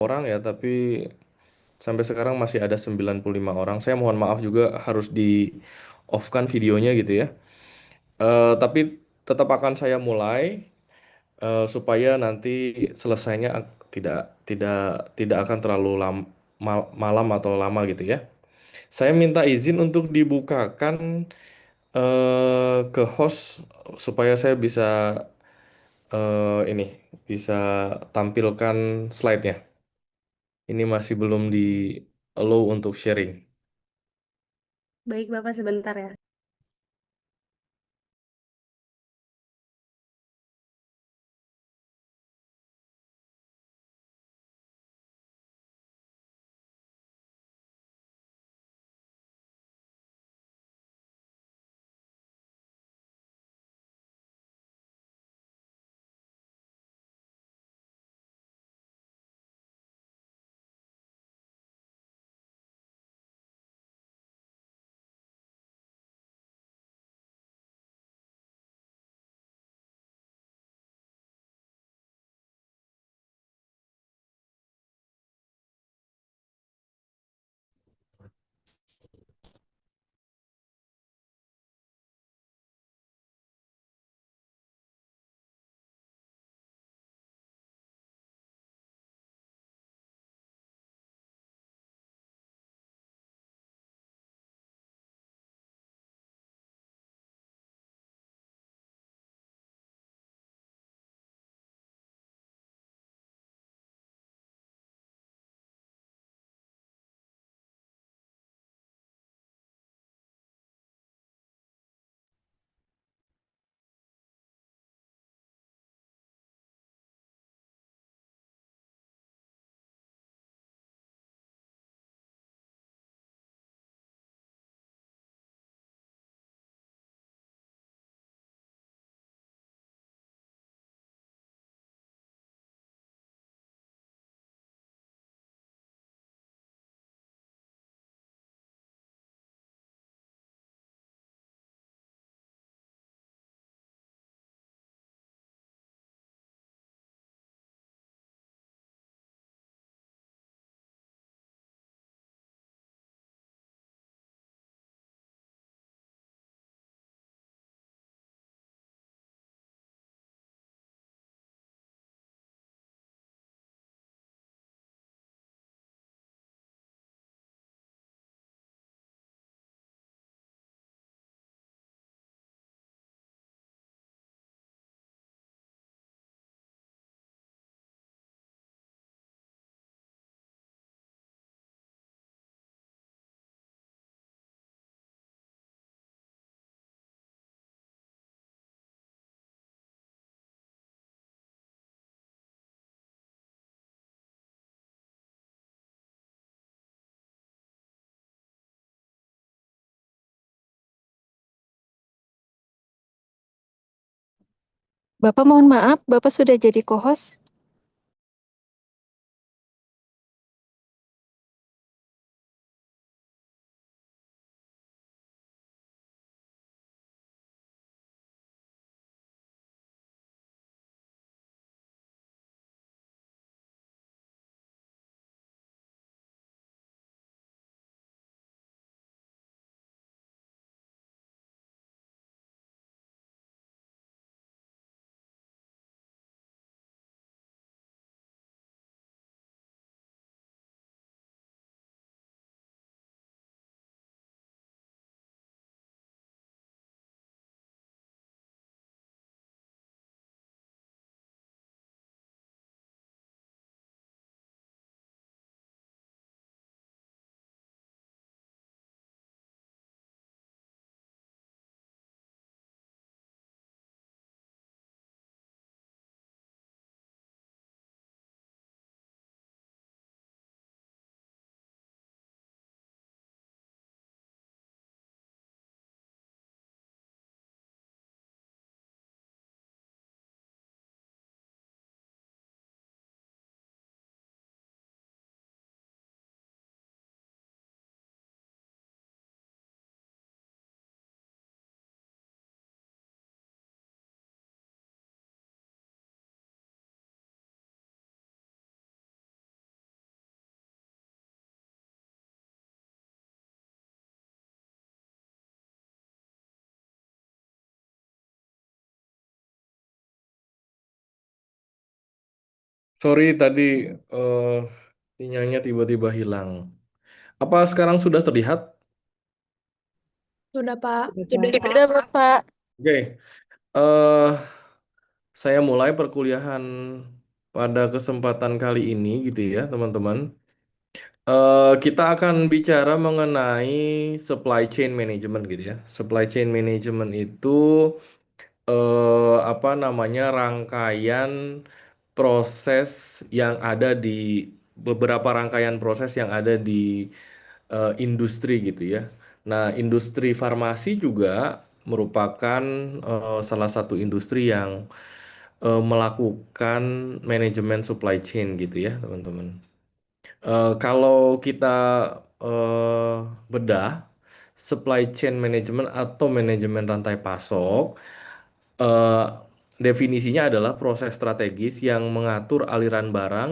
orang ya, tapi sampai sekarang masih ada 95 orang. Saya mohon maaf juga harus di off-kan videonya gitu ya. Tapi tetap akan saya mulai supaya nanti selesainya tidak tidak tidak akan terlalu malam atau lama gitu ya. Saya minta izin untuk dibukakan ke host supaya saya bisa ini bisa tampilkan slide-nya. Ini masih belum di allow untuk sharing. Baik, Bapak sebentar ya. Bapak mohon maaf, Bapak sudah jadi co-host? Sorry tadi eh, sinyalnya tiba-tiba hilang. Apa sekarang sudah terlihat? Sudah, Pak. Sudah, Bapak. Oke. eh saya mulai perkuliahan pada kesempatan kali ini gitu ya, teman-teman. Kita akan bicara mengenai supply chain management gitu ya. Supply chain management itu apa namanya rangkaian proses yang ada di beberapa rangkaian proses yang ada di industri gitu ya. Nah, industri farmasi juga merupakan salah satu industri yang melakukan manajemen supply chain gitu ya, teman-teman. Kalau kita eh, bedah supply chain management atau manajemen rantai pasok, eh, definisinya adalah proses strategis yang mengatur aliran barang,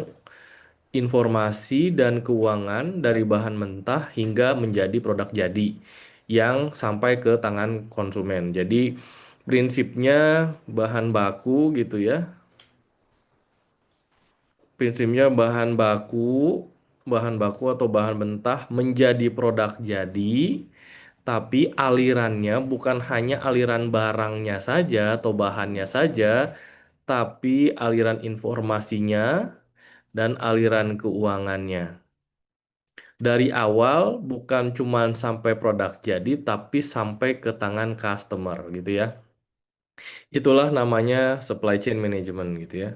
informasi, dan keuangan dari bahan mentah hingga menjadi produk jadi yang sampai ke tangan konsumen. Jadi prinsipnya bahan baku gitu ya. Prinsipnya bahan baku atau bahan mentah menjadi produk jadi, tapi alirannya bukan hanya aliran barangnya saja atau bahannya saja, tapi aliran informasinya dan aliran keuangannya. Dari awal bukan cuma sampai produk jadi, tapi sampai ke tangan customer gitu ya. Itulah namanya supply chain management gitu ya.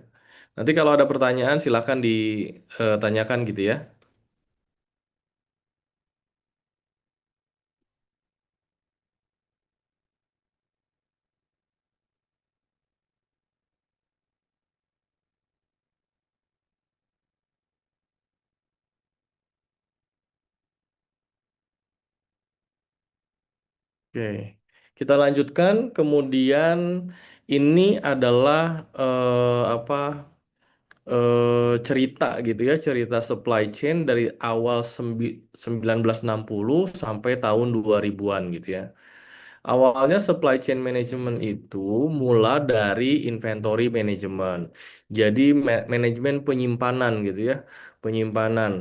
Nanti kalau ada pertanyaan silahkan ditanyakan gitu ya. Oke, kita lanjutkan. Kemudian ini adalah apa cerita gitu ya, cerita supply chain dari awal 1960 sampai tahun 2000-an gitu ya. Awalnya supply chain management itu mula dari inventory management. Jadi manajemen penyimpanan gitu ya, penyimpanan.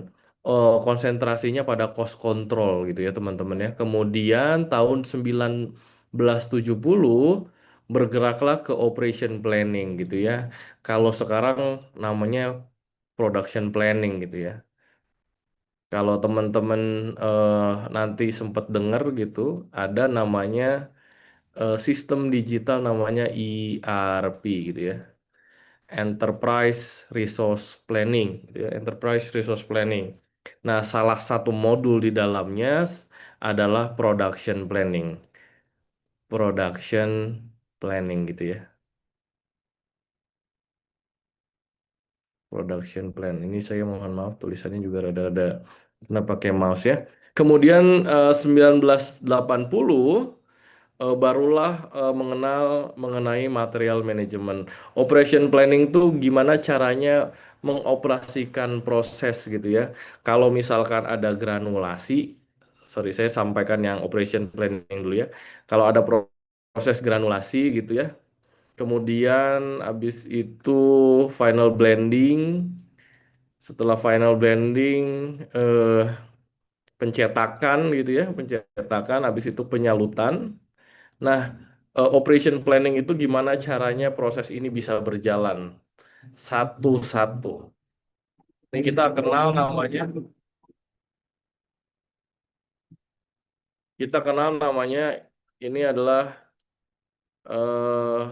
Konsentrasinya pada cost control gitu ya teman-teman ya. Kemudian tahun 1970 bergeraklah ke operation planning gitu ya. Kalau sekarang namanya production planning gitu ya. Kalau teman-teman nanti sempat dengar gitu, ada namanya sistem digital namanya ERP gitu ya. Enterprise Resource Planning gitu ya. Enterprise Resource Planning. Nah, salah satu modul di dalamnya adalah production planning. Production planning gitu ya. Production plan. Ini saya mohon maaf tulisannya juga rada-rada karena pakai mouse ya. Kemudian 1980 barulah mengenal mengenai material management. Operation planning tuh gimana caranya mengoperasikan proses gitu ya. Kalau misalkan ada granulasi, sorry saya sampaikan yang operation planning dulu ya. Kalau ada proses granulasi gitu ya. Kemudian habis itu final blending. Setelah final blending, pencetakan gitu ya, pencetakan, habis itu penyalutan. Nah, operation planning itu gimana caranya proses ini bisa berjalan satu-satu. Ini kita kenal namanya, kita kenal namanya ini adalah eh,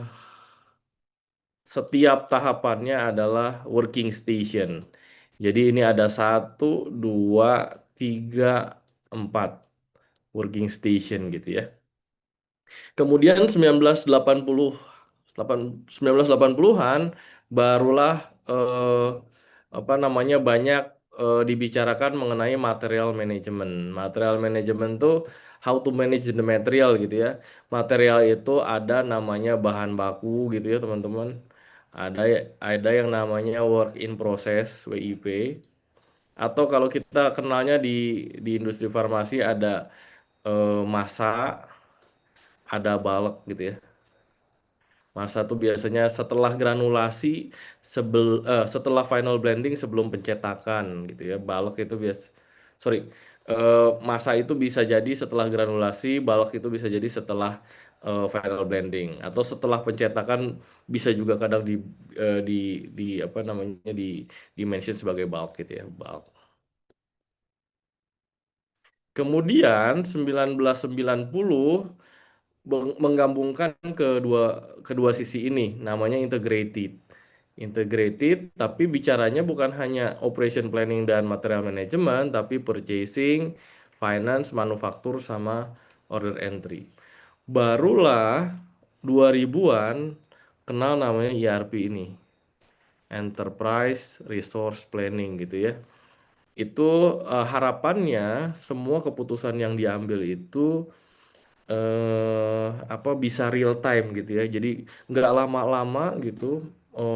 setiap tahapannya adalah working station. Jadi ini ada satu, dua, tiga, empat working station gitu ya. Kemudian 1980-an barulah eh, apa namanya banyak dibicarakan mengenai material management. Material management tuh how to manage the material gitu ya. Material itu ada namanya bahan baku gitu ya teman-teman. Ada ada yang namanya work in process WIP. Atau kalau kita kenalnya di industri farmasi ada masa, ada balek gitu ya. Masa tuh biasanya setelah granulasi, setelah final blending sebelum pencetakan gitu ya. Bulk itu sorry, masa itu bisa jadi setelah granulasi, bulk itu bisa jadi setelah final blending atau setelah pencetakan bisa juga kadang di di apa namanya di mention sebagai bulk gitu ya, bulk. Kemudian 1990 menggabungkan kedua sisi ini namanya integrated. Integrated tapi bicaranya bukan hanya operation planning dan material management tapi purchasing, finance, manufaktur sama order entry. Barulah 2000-an kenal namanya ERP ini. Enterprise Resource Planning gitu ya. Itu harapannya semua keputusan yang diambil itu apa bisa real time gitu ya. Jadi nggak lama-lama gitu,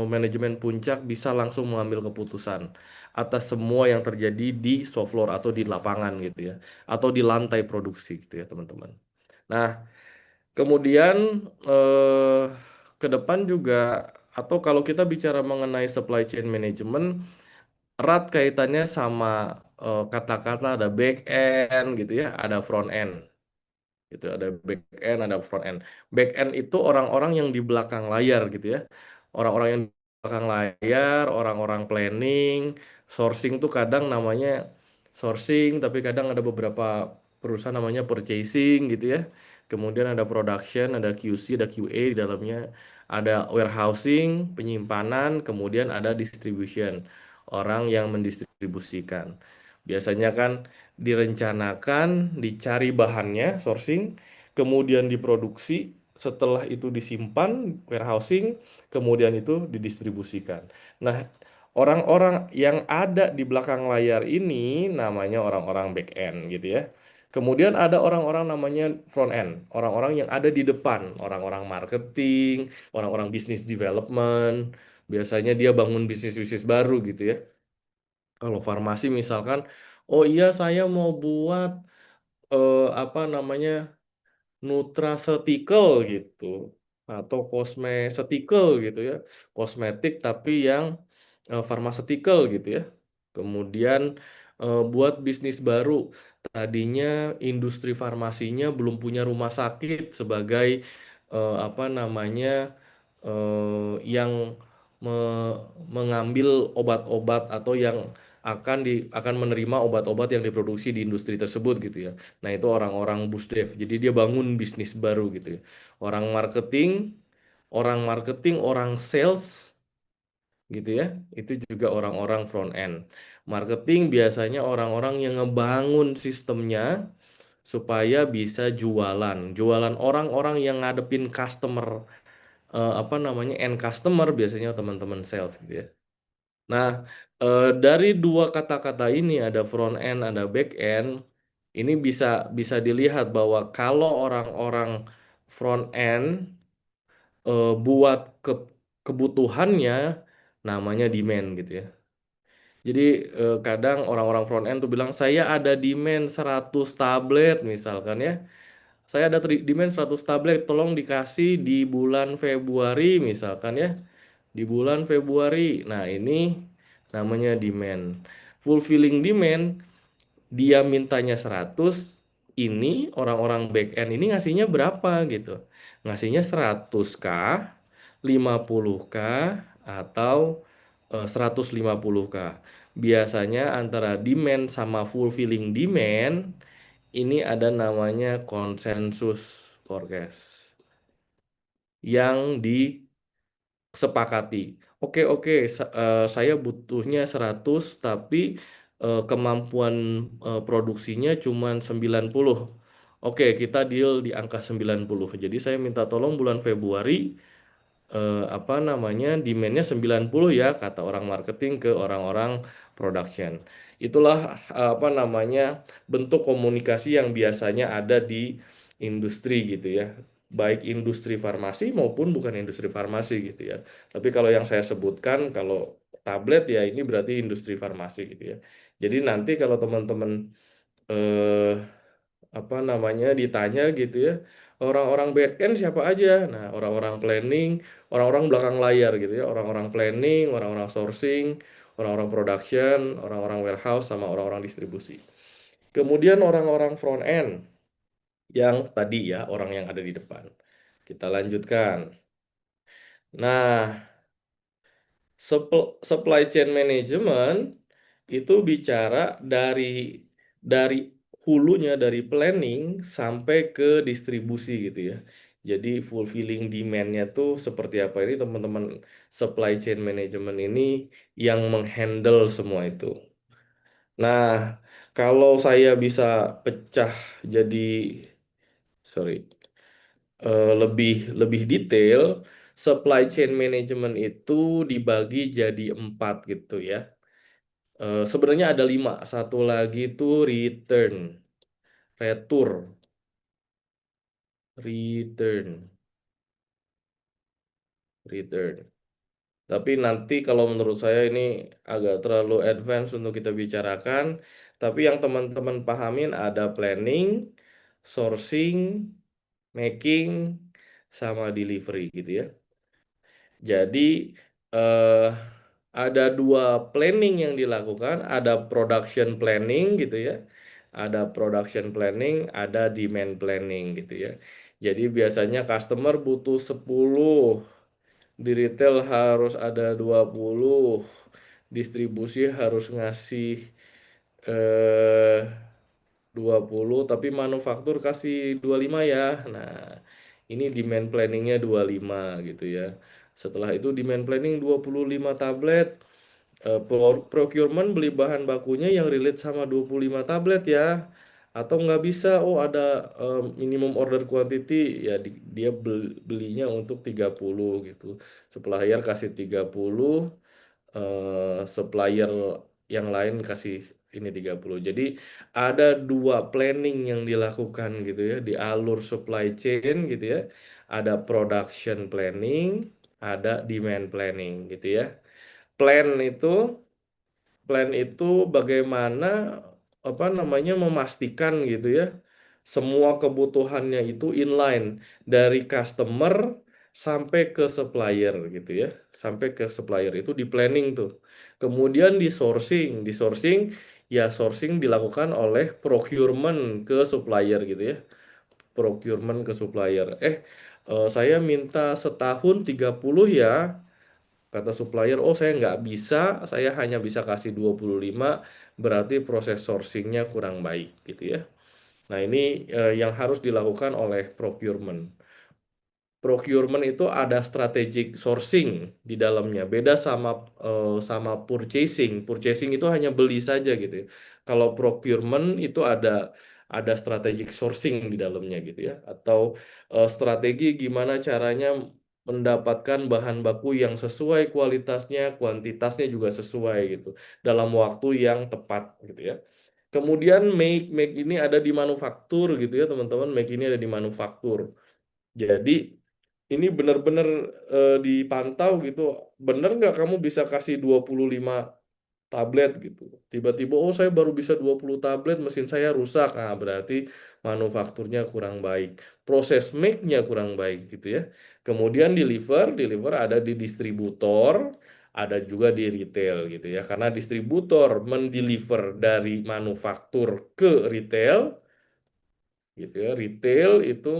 manajemen puncak bisa langsung mengambil keputusan atas semua yang terjadi di shop floor atau di lapangan gitu ya, atau di lantai produksi gitu ya teman-teman. Nah, kemudian eh, ke depan juga atau kalau kita bicara mengenai supply chain management, erat kaitannya sama kata-kata ada back end gitu ya, ada front end gitu. Ada back end, ada front end. Back end itu orang-orang yang di belakang layar gitu ya. Orang-orang yang di belakang layar, orang-orang planning, sourcing tuh kadang namanya sourcing, tapi kadang ada beberapa perusahaan namanya purchasing gitu ya. Kemudian ada production, ada QC, ada QA di dalamnya, ada warehousing, penyimpanan, kemudian ada distribution, orang yang mendistribusikan. Biasanya kan direncanakan, dicari bahannya, sourcing, kemudian diproduksi, setelah itu disimpan, warehousing, kemudian itu didistribusikan. Nah, orang-orang yang ada di belakang layar ini namanya orang-orang back end gitu ya. Kemudian ada orang-orang namanya front end, orang-orang yang ada di depan, orang-orang marketing, orang-orang business development. Biasanya dia bangun bisnis-bisnis baru gitu ya. Kalau farmasi misalkan, oh iya saya mau buat apa namanya nutraceutical gitu atau cosmeceutical gitu ya, kosmetik tapi yang pharmaceutical gitu ya. Kemudian buat bisnis baru. Tadinya industri farmasinya belum punya rumah sakit sebagai apa namanya yang mengambil obat-obat atau yang akan menerima obat-obat yang diproduksi di industri tersebut gitu ya. Nah, itu orang-orang Busdev. Jadi dia bangun bisnis baru gitu ya. Orang marketing, orang sales gitu ya. Itu juga orang-orang front end. Marketing biasanya orang-orang yang ngebangun sistemnya supaya bisa jualan. Jualan orang-orang yang ngadepin customer apa namanya end customer biasanya teman-teman sales gitu ya. Nah, dari dua kata-kata ini ada front end, ada back end. Ini bisa bisa dilihat bahwa kalau orang-orang front end buat kebutuhannya namanya demand gitu ya. Jadi kadang orang-orang front end tuh bilang saya ada demand 100 tablet misalkan ya. Saya ada demand 100 tablet, tolong dikasih di bulan Februari misalkan ya. Di bulan Februari. Nah, ini namanya demand. Fulfilling demand, dia mintanya 100, ini orang-orang back end ini ngasihnya berapa gitu. Ngasihnya 100K, 50K, atau 150K. Biasanya antara demand sama fulfilling demand ini ada namanya konsensus forecast yang disepakati. Oke, oke, saya butuhnya 100 tapi kemampuan produksinya cuma 90. Oke, kita deal di angka 90. Jadi saya minta tolong bulan Februari apa namanya demandnya 90 ya kata orang marketing ke orang-orang production. Itulah apa namanya bentuk komunikasi yang biasanya ada di industri gitu ya. Baik industri farmasi maupun bukan industri farmasi gitu ya. Tapi kalau yang saya sebutkan kalau tablet ya ini berarti industri farmasi gitu ya. Jadi nanti kalau teman-teman eh apa namanya ditanya gitu ya, Orang-orang back end siapa aja? Nah, orang-orang planning, orang-orang belakang layar gitu ya, orang-orang planning, orang-orang sourcing, orang-orang production, orang-orang warehouse, sama orang-orang distribusi. Kemudian orang-orang front end yang tadi ya, orang yang ada di depan. Kita lanjutkan. Nah, supply chain management itu bicara dari hulunya, dari planning sampai ke distribusi gitu ya. Jadi fulfilling demand-nya tuh seperti apa, ini teman-teman supply chain management ini yang menghandle semua itu. Nah, kalau saya bisa pecah jadi, sorry, lebih lebih detail, supply chain management itu dibagi jadi 4 gitu ya. Sebenarnya ada 5. Satu lagi itu return, return, return. Tapi nanti kalau menurut saya ini agak terlalu advance untuk kita bicarakan. Tapi yang teman-teman pahamin ada planning, sourcing, making, sama delivery gitu ya. Jadi eh, ada 2 planning yang dilakukan, ada production planning gitu ya. Ada production planning, ada demand planning gitu ya. Jadi biasanya customer butuh 10, di retail harus ada 20, distribusi harus ngasih eh 20, tapi manufaktur kasih 25 ya. Nah, ini demand planningnya 25 gitu ya. Setelah itu demand planning 25 tablet. Procurement beli bahan bakunya yang relate sama 25 tablet ya. Atau nggak bisa, oh ada minimum order quantity, ya dia belinya untuk 30 gitu. Supplier kasih 30, supplier yang lain kasih ini 30. Jadi ada 2 planning yang dilakukan gitu ya di alur supply chain gitu ya. Ada production planning, ada demand planning gitu ya. Plan itu Plan itu bagaimana apa namanya memastikan gitu ya semua kebutuhannya itu inline dari customer sampai ke supplier gitu ya. Sampai ke supplier itu di planning tuh. Kemudian di sourcing ya sourcing dilakukan oleh procurement ke supplier gitu ya. Procurement ke supplier. Saya minta setahun 30 ya. Kata supplier, oh saya nggak bisa, saya hanya bisa kasih 25, berarti proses sourcingnya kurang baik gitu ya. Nah ini yang harus dilakukan oleh procurement. Procurement itu ada strategic sourcing di dalamnya. Beda sama purchasing. Purchasing itu hanya beli saja gitu ya. Kalau procurement itu ada strategic sourcing di dalamnya gitu ya. Atau strategi gimana caranya mendapatkan bahan baku yang sesuai kualitasnya, kuantitasnya juga sesuai gitu dalam waktu yang tepat gitu ya. Kemudian make ini ada di manufaktur gitu ya teman-teman. Make ini ada di manufaktur. Jadi ini benar-benar dipantau gitu. Benar nggak kamu bisa kasih 25 tablet gitu. Tiba-tiba oh saya baru bisa 20 tablet, mesin saya rusak. Nah, berarti manufakturnya kurang baik. Proses make-nya kurang baik gitu ya. Kemudian deliver ada di distributor, ada juga di retail gitu ya. Karena distributor mendeliver dari manufaktur ke retail gitu ya. Retail itu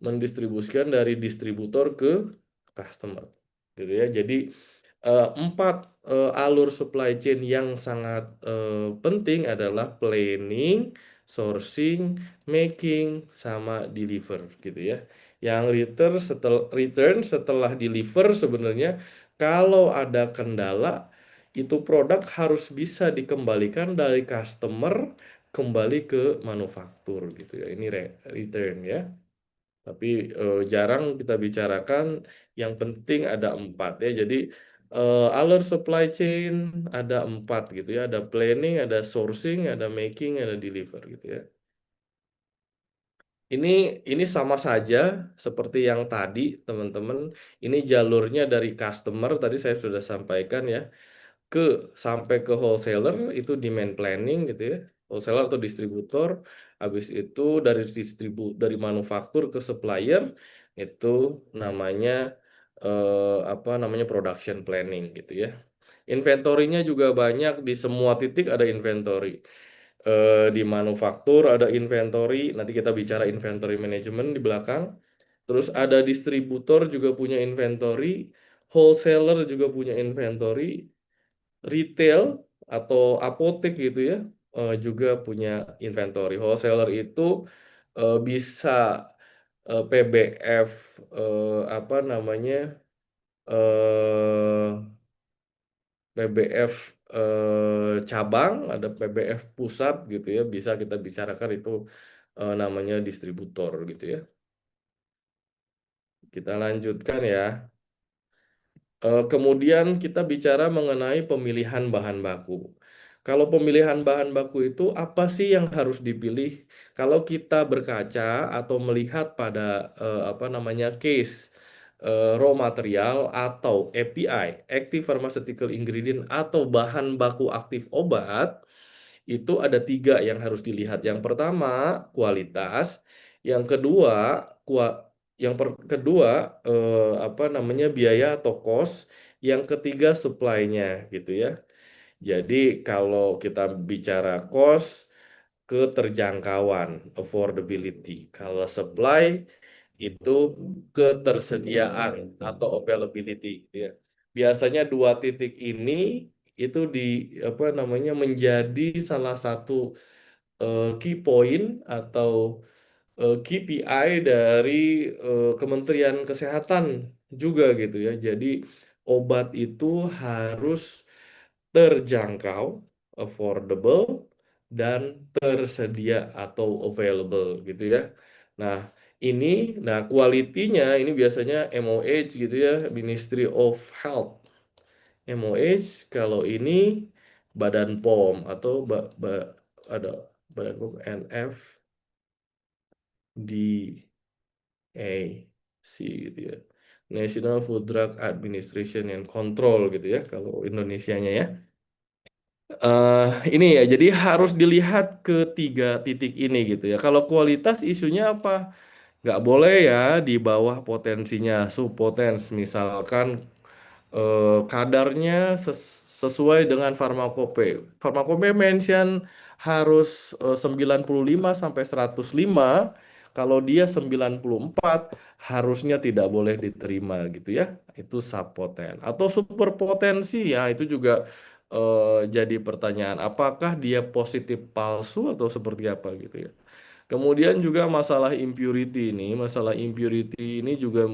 mendistribusikan dari distributor ke customer gitu ya. Jadi 4 alur supply chain yang sangat penting adalah planning, sourcing, making, sama deliver gitu ya. Yang return setelah deliver sebenarnya kalau ada kendala itu produk harus bisa dikembalikan dari customer kembali ke manufaktur gitu ya. Ini return ya. Tapi jarang kita bicarakan. Yang penting ada 4 ya. Jadi alur supply chain ada 4 gitu ya. Ada planning, ada sourcing, ada making, ada deliver gitu ya. Ini ini sama saja seperti yang tadi teman-teman. Ini jalurnya dari customer tadi saya sudah sampaikan ya, ke sampai ke wholesaler itu demand planning gitu ya. wholesaler atau distributor. Habis itu dari manufaktur ke supplier itu namanya apa namanya production planning gitu ya. Inventorinya juga banyak, di semua titik ada inventory. Di manufaktur ada inventory, nanti kita bicara inventory management di belakang. Terus ada distributor juga punya inventory, wholesaler juga punya inventory, retail atau apotek gitu ya, juga punya inventory. Wholesaler itu bisa PBF, apa namanya, eh, PBF cabang, ada PBF pusat gitu ya, bisa kita bicarakan itu namanya distributor gitu ya. Kita lanjutkan ya. Kemudian kita bicara mengenai pemilihan bahan baku. Kalau pemilihan bahan baku itu apa sih yang harus dipilih? Kalau kita berkaca atau melihat pada apa namanya case raw material atau API, Active Pharmaceutical Ingredient atau bahan baku aktif obat, itu ada tiga yang harus dilihat. Yang pertama kualitas, yang kedua kedua apa namanya biaya atau cost, yang ketiga supply-nya gitu ya. Jadi kalau kita bicara cost, keterjangkauan, affordability. Kalau supply itu ketersediaan atau availability gitu ya. Biasanya dua titik ini itu apa namanya menjadi salah satu key point atau KPI dari Kementerian Kesehatan juga gitu ya. Jadi obat itu harus terjangkau, affordable, dan tersedia atau available gitu ya. Nah, ini, nah kualitinya ini biasanya MOH gitu ya, Ministry of Health. MOH kalau ini Badan POM atau ada Badan POM NF di C gitu ya. National Food Drug Administration and Control gitu ya kalau Indonesianya ya. Ini ya, jadi harus dilihat ketiga titik ini gitu ya. Kalau kualitas isunya apa? Nggak boleh ya di bawah potensinya, subpotens. Misalkan kadarnya sesuai dengan farmakope. Farmakope mention harus 95 sampai 105. Kalau dia 94 harusnya tidak boleh diterima gitu ya. Itu subpoten. Atau superpotensi ya itu juga jadi pertanyaan. Apakah dia positif palsu atau seperti apa gitu ya. Kemudian juga masalah impurity ini, masalah impurity ini juga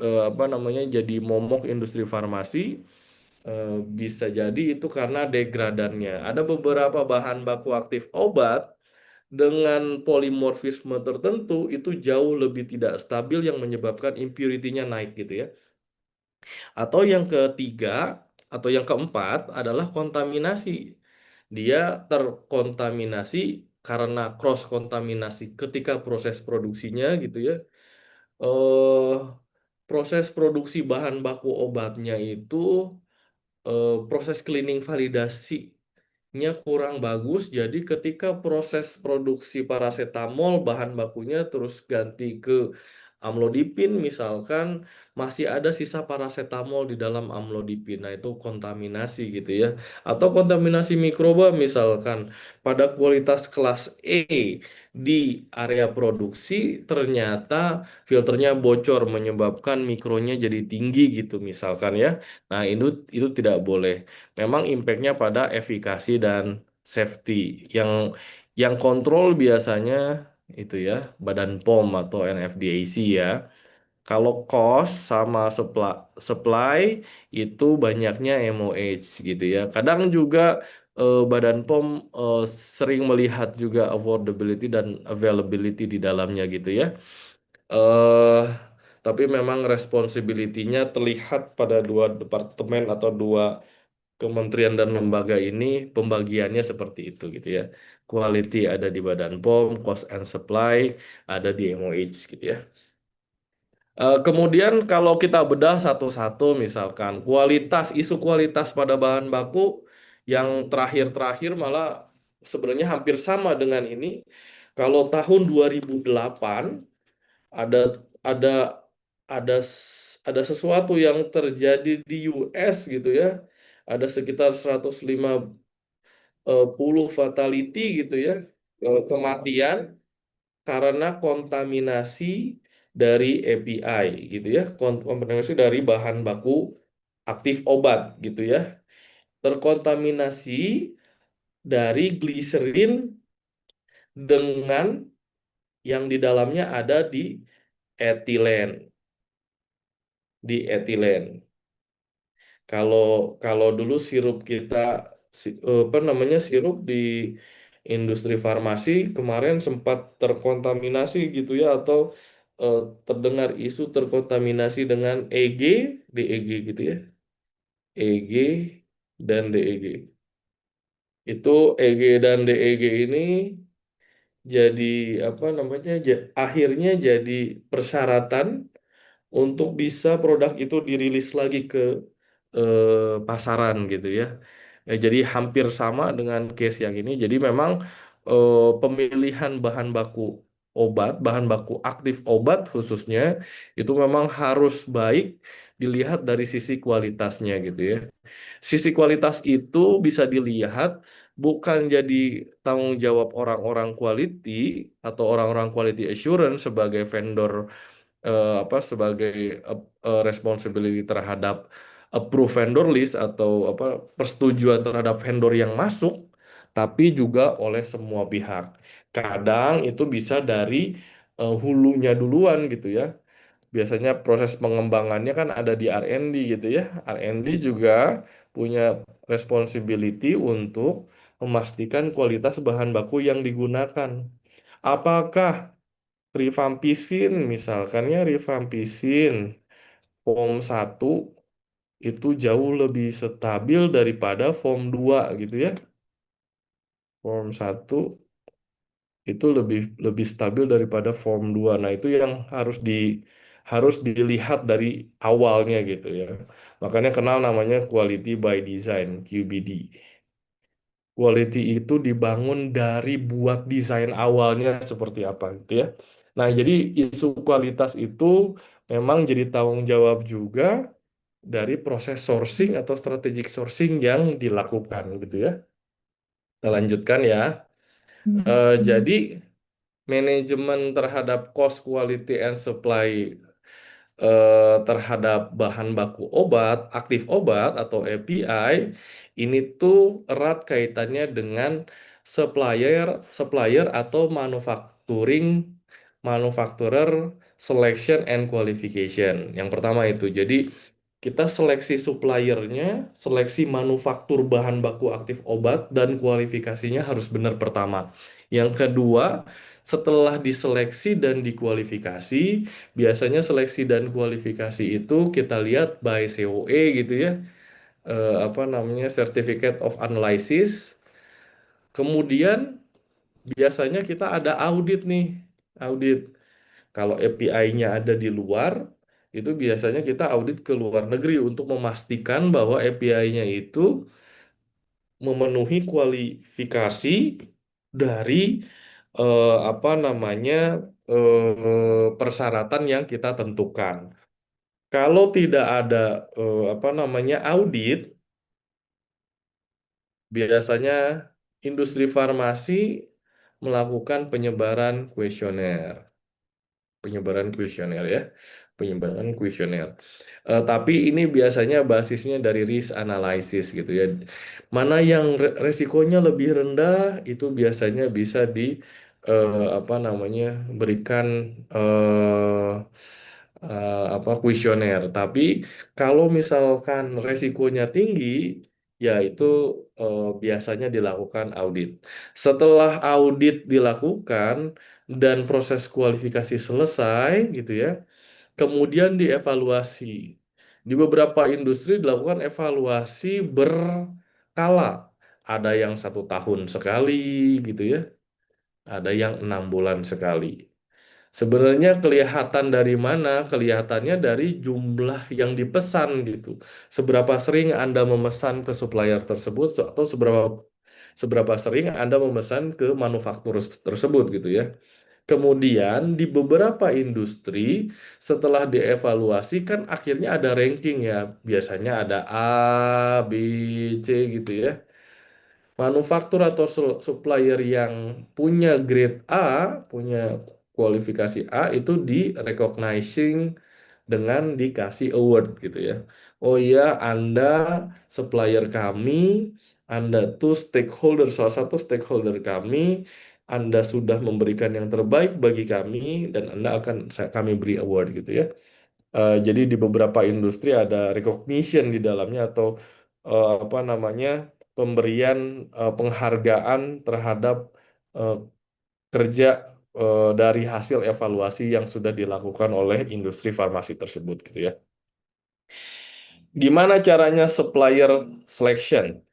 apa namanya jadi momok industri farmasi. Bisa jadi itu karena degradannya. Ada beberapa bahan baku aktif obat dengan polimorfisme tertentu itu jauh lebih tidak stabil yang menyebabkan impurity-nya naik gitu ya. Atau yang ketiga atau yang keempat adalah kontaminasi. Dia terkontaminasi karena cross kontaminasi ketika proses produksinya gitu ya. eh Proses produksi bahan baku obatnya itu proses cleaning validasinya kurang bagus. Jadi ketika proses produksi paracetamol bahan bakunya terus ganti ke amlodipin misalkan masih ada sisa paracetamol di dalam amlodipin. Nah, itu kontaminasi gitu ya. Atau kontaminasi mikroba misalkan pada kualitas kelas E di area produksi ternyata filternya bocor menyebabkan mikronya jadi tinggi gitu misalkan ya. Nah, itu tidak boleh. Memang impactnya pada efikasi dan safety. Yang kontrol biasanya itu ya Badan POM atau NFDAC ya. Kalau cost sama supply itu banyaknya MOH gitu ya. Kadang juga Badan POM sering melihat juga affordability dan availability di dalamnya gitu ya. eh tapi memang responsibility-nya terlihat pada dua departemen atau dua kementerian dan lembaga ini pembagiannya seperti itu gitu ya. Quality ada di Badan POM, cost and supply ada di MOH gitu ya. Kemudian kalau kita bedah satu-satu misalkan isu kualitas pada bahan baku yang terakhir-terakhir malah sebenarnya hampir sama dengan ini. Kalau tahun 2008 ada ada ada sesuatu yang terjadi di US gitu ya. Ada sekitar 150 fatality gitu ya, kematian karena kontaminasi dari API gitu ya, kontaminasi dari bahan baku aktif obat gitu ya, terkontaminasi dari gliserin dengan yang di dalamnya ada etilen, di etilen. Kalau kalau dulu sirup kita apa namanya, sirup di industri farmasi kemarin sempat terkontaminasi gitu ya, atau eh, terdengar isu terkontaminasi dengan EG, DEG gitu ya. EG dan DEG. Itu EG dan DEG ini jadi apa namanya? Akhirnya jadi persyaratan untuk bisa produk itu dirilis lagi ke pasaran gitu ya. Jadi hampir sama dengan case yang ini. Jadi memang pemilihan bahan baku obat, bahan baku aktif obat khususnya itu memang harus baik dilihat dari sisi kualitasnya gitu ya. Sisi kualitas itu bisa dilihat bukan jadi tanggung jawab orang-orang quality atau orang-orang quality assurance sebagai vendor, apa sebagai responsibility terhadap approve vendor list atau apa persetujuan terhadap vendor yang masuk, tapi juga oleh semua pihak. Kadang itu bisa dari hulunya duluan gitu ya. Biasanya proses pengembangannya kan ada di R&D gitu ya. R&D juga punya responsibility untuk memastikan kualitas bahan baku yang digunakan. Apakah rifampicin, misalkan ya, rifampicin form 1 itu jauh lebih stabil daripada form 2 gitu ya. Form 1 itu lebih lebih stabil daripada form 2. Nah, itu yang harus dilihat dari awalnya gitu ya. Makanya kenal namanya quality by design, QBD. Quality itu dibangun dari buat desain awalnya seperti apa gitu ya. Nah, jadi isu kualitas itu memang jadi tanggung jawab juga dari proses sourcing atau strategic sourcing yang dilakukan gitu ya. Kita lanjutkan ya. Jadi manajemen terhadap cost, quality, and supply terhadap bahan baku obat, aktif obat atau API, ini tuh erat kaitannya dengan supplier, supplier atau manufacturer selection and qualification. Yang pertama itu. Jadi kita seleksi suppliernya, seleksi manufaktur bahan baku aktif obat, dan kualifikasinya harus benar pertama. Yang kedua, setelah diseleksi dan dikualifikasi, biasanya seleksi dan kualifikasi itu kita lihat by COE gitu ya, apa namanya, Certificate of Analysis. Kemudian biasanya kita ada audit nih, audit. Kalau API-nya ada di luar, itu biasanya kita audit ke luar negeri untuk memastikan bahwa API-nya itu memenuhi kualifikasi dari apa namanya, persyaratan yang kita tentukan. Kalau tidak ada apa namanya audit, biasanya industri farmasi melakukan penyebaran kuesioner ya, penyebaran kuesioner. Tapi ini biasanya basisnya dari risk analysis gitu ya. Mana yang resikonya lebih rendah itu biasanya bisa apa namanya, berikan apa kuesioner. Tapi kalau misalkan resikonya tinggi, ya itu biasanya dilakukan audit. Setelah audit dilakukan dan proses kualifikasi selesai gitu ya, kemudian dievaluasi. Di beberapa industri dilakukan evaluasi berkala. Ada yang 1 tahun sekali gitu ya, ada yang 6 bulan sekali. Sebenarnya kelihatan dari mana? Kelihatannya dari jumlah yang dipesan gitu. Seberapa sering Anda memesan ke supplier tersebut atau seberapa seberapa sering Anda memesan ke manufaktur tersebut gitu ya. Kemudian di beberapa industri setelah dievaluasi kan akhirnya ada ranking ya. Biasanya ada A, B, C gitu ya. Manufaktur atau supplier yang punya grade A, punya kualifikasi A itu di recognizing dengan dikasih award gitu ya. Oh iya, Anda supplier kami, Anda tuh stakeholder, salah satu stakeholder kami, Anda sudah memberikan yang terbaik bagi kami dan Anda akan kami beri award gitu ya. Jadi di beberapa industri ada recognition di dalamnya atau apa namanya pemberian penghargaan terhadap eh, kerja dari hasil evaluasi yang sudah dilakukan oleh industri farmasi tersebut gitu ya. Gimana caranya supplier selection?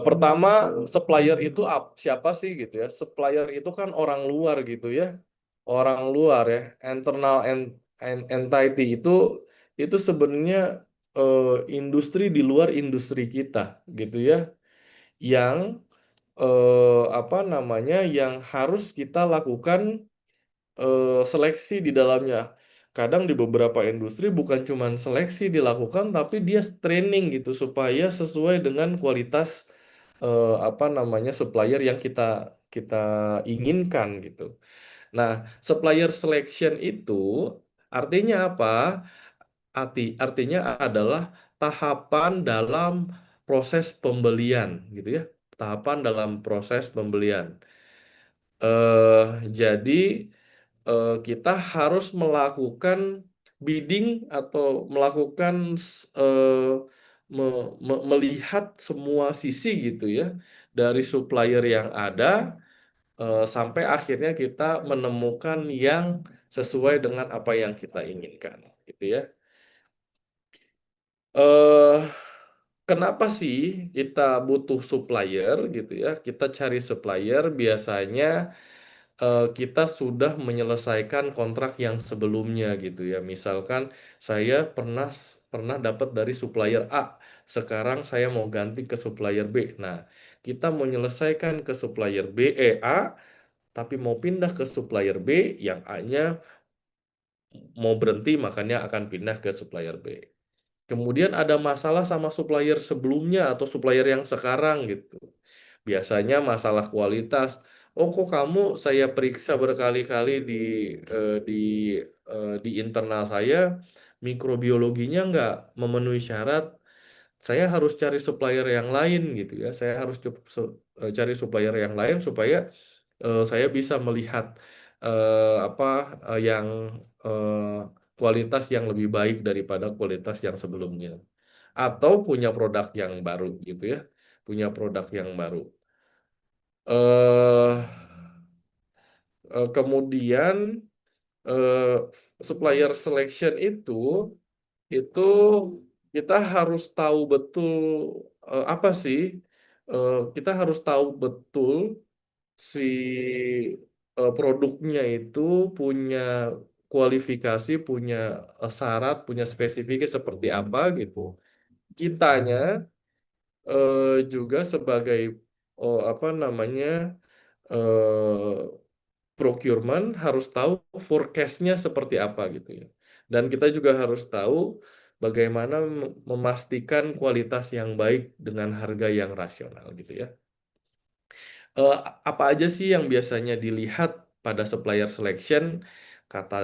Pertama, supplier itu siapa sih gitu ya? Supplier itu kan orang luar gitu ya, orang luar ya. Internal entity itu sebenarnya eh, industri di luar industri kita gitu ya, yang apa namanya, yang harus kita lakukan seleksi di dalamnya. Kadang di beberapa industri bukan cuma seleksi dilakukan, tapi dia training gitu supaya sesuai dengan kualitas apa namanya supplier yang kita kita inginkan gitu. Nah, supplier selection itu artinya apa? Artinya adalah tahapan dalam proses pembelian gitu ya. Tahapan dalam proses pembelian. Jadi kita harus melakukan bidding atau melakukan melihat semua sisi gitu ya dari supplier yang ada sampai akhirnya kita menemukan yang sesuai dengan apa yang kita inginkan gitu ya. eh Kenapa sih kita butuh supplier gitu ya? Kita cari supplier biasanya kita sudah menyelesaikan kontrak yang sebelumnya gitu ya. Misalkan saya pernah pernah dapat dari supplier A, sekarang saya mau ganti ke supplier B. Nah, kita menyelesaikan ke supplier A, tapi mau pindah ke supplier B yang A-nya mau berhenti, makanya akan pindah ke supplier B. Kemudian ada masalah sama supplier sebelumnya atau supplier yang sekarang gitu. Biasanya masalah kualitas. Oh, kok kamu saya periksa berkali-kali di internal saya, mikrobiologinya nggak memenuhi syarat. Saya harus cari supplier yang lain gitu ya. Saya harus cari supplier yang lain supaya saya bisa melihat apa yang eh, kualitas yang lebih baik daripada kualitas yang sebelumnya. Atau punya produk yang baru gitu ya. Punya produk yang baru. eh Kemudian eh, supplier selection itu kita harus tahu betul apa sih kita harus tahu betul si produknya itu punya kualifikasi, punya syarat, punya spesifikasi seperti apa gitu. Kitanya juga sebagai apa namanya eh, procurement harus tahu forecast-nya seperti apa gitu ya. Dan kita juga harus tahu bagaimana memastikan kualitas yang baik dengan harga yang rasional gitu ya. Eh, Apa aja sih yang biasanya dilihat pada supplier selection? Kata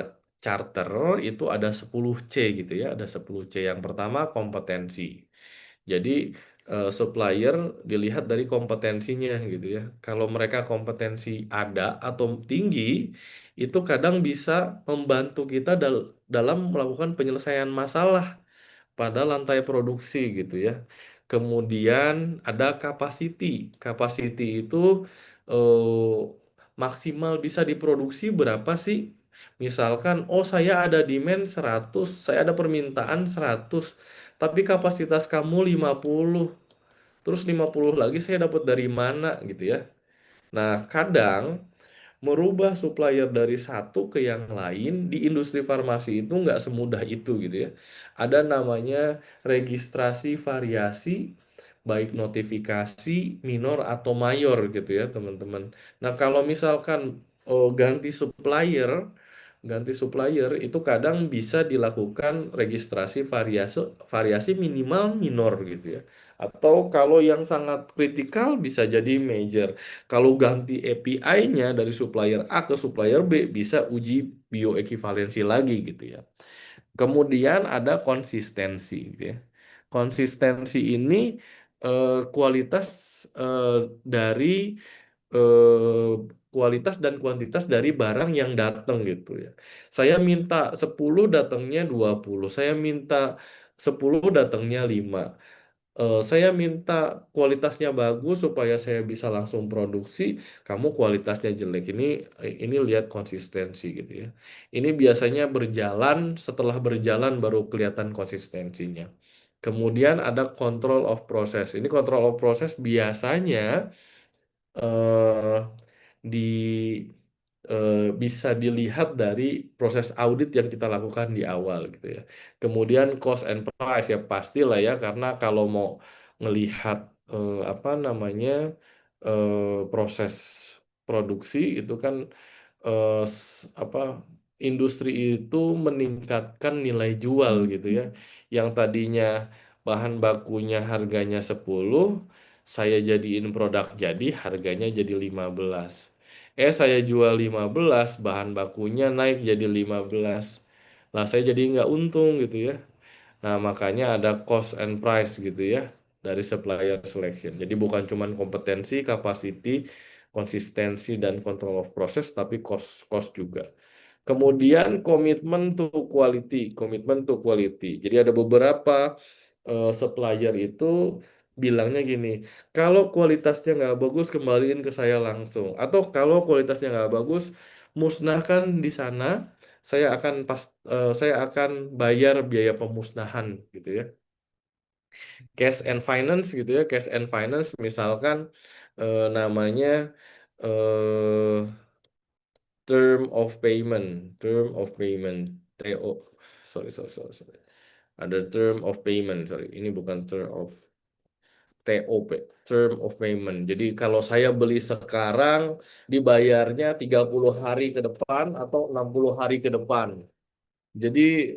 charter itu ada 10C gitu ya, ada 10C. Yang pertama kompetensi. Jadi supplier dilihat dari kompetensinya gitu ya. Kalau mereka kompetensi ada atau tinggi, itu kadang bisa membantu kita dalam melakukan penyelesaian masalah pada lantai produksi gitu ya. Kemudian ada capacity. Capacity itu maksimal bisa diproduksi berapa sih? Misalkan, oh saya ada demand 100, saya ada permintaan 100, tapi kapasitas kamu 50. Terus 50 lagi saya dapat dari mana gitu ya. Nah, kadang merubah supplier dari satu ke yang lain di industri farmasi itu nggak semudah itu gitu ya. Ada namanya registrasi variasi baik notifikasi minor atau mayor gitu ya teman-teman. Nah kalau misalkan ganti supplier itu kadang bisa dilakukan registrasi variasi variasi minimal minor gitu ya. Atau kalau yang sangat kritikal bisa jadi major. Kalau ganti API-nya dari supplier A ke supplier B bisa uji bioekivalensi lagi gitu ya. Kemudian ada konsistensi gitu ya. Konsistensi ini kualitas dari eh, kualitas dan kuantitas dari barang yang datang gitu ya. Saya minta 10 datangnya 20, saya minta 10 datangnya 5. Saya minta kualitasnya bagus supaya saya bisa langsung produksi, kamu kualitasnya jelek. Ini lihat konsistensi gitu ya. Ini biasanya berjalan, setelah berjalan baru kelihatan konsistensinya. Kemudian ada control of process. Ini control of process biasanya eh, di bisa dilihat dari proses audit yang kita lakukan di awal gitu ya. Kemudian cost and price ya pastilah ya karena kalau mau ngelihat apa namanya proses produksi itu kan apa industri itu meningkatkan nilai jual gitu ya. Yang tadinya bahan bakunya harganya 10, saya jadiin produk jadi harganya jadi 15. Saya jual 15, bahan bakunya naik jadi 15. Lah saya jadi nggak untung gitu ya. Nah, makanya ada cost and price gitu ya dari supplier selection. Jadi bukan cuma kompetensi, capacity, konsistensi dan control of process tapi cost cost juga. Kemudian komitmen to quality. Jadi ada beberapa supplier itu bilangnya gini, kalau kualitasnya nggak bagus kembaliin ke saya langsung. Atau kalau kualitasnya nggak bagus, musnahkan di sana. Saya akan bayar biaya pemusnahan gitu ya. Cash and finance gitu ya, cash and finance misalkan namanya eh, term of payment, TO, sorry. Ada term of payment, sorry. Ini bukan term of TOP, term of payment. Jadi kalau saya beli sekarang dibayarnya 30 hari ke depan atau 60 hari ke depan. Jadi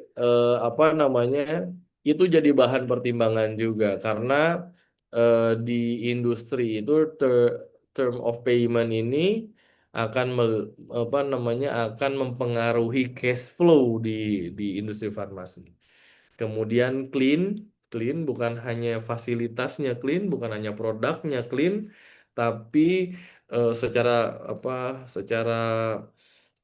apa namanya itu jadi bahan pertimbangan juga karena di industri itu term of payment ini akan apa namanya akan mempengaruhi cash flow di industri farmasi. Kemudian clean bukan hanya fasilitasnya clean, bukan hanya produknya clean, tapi secara apa secara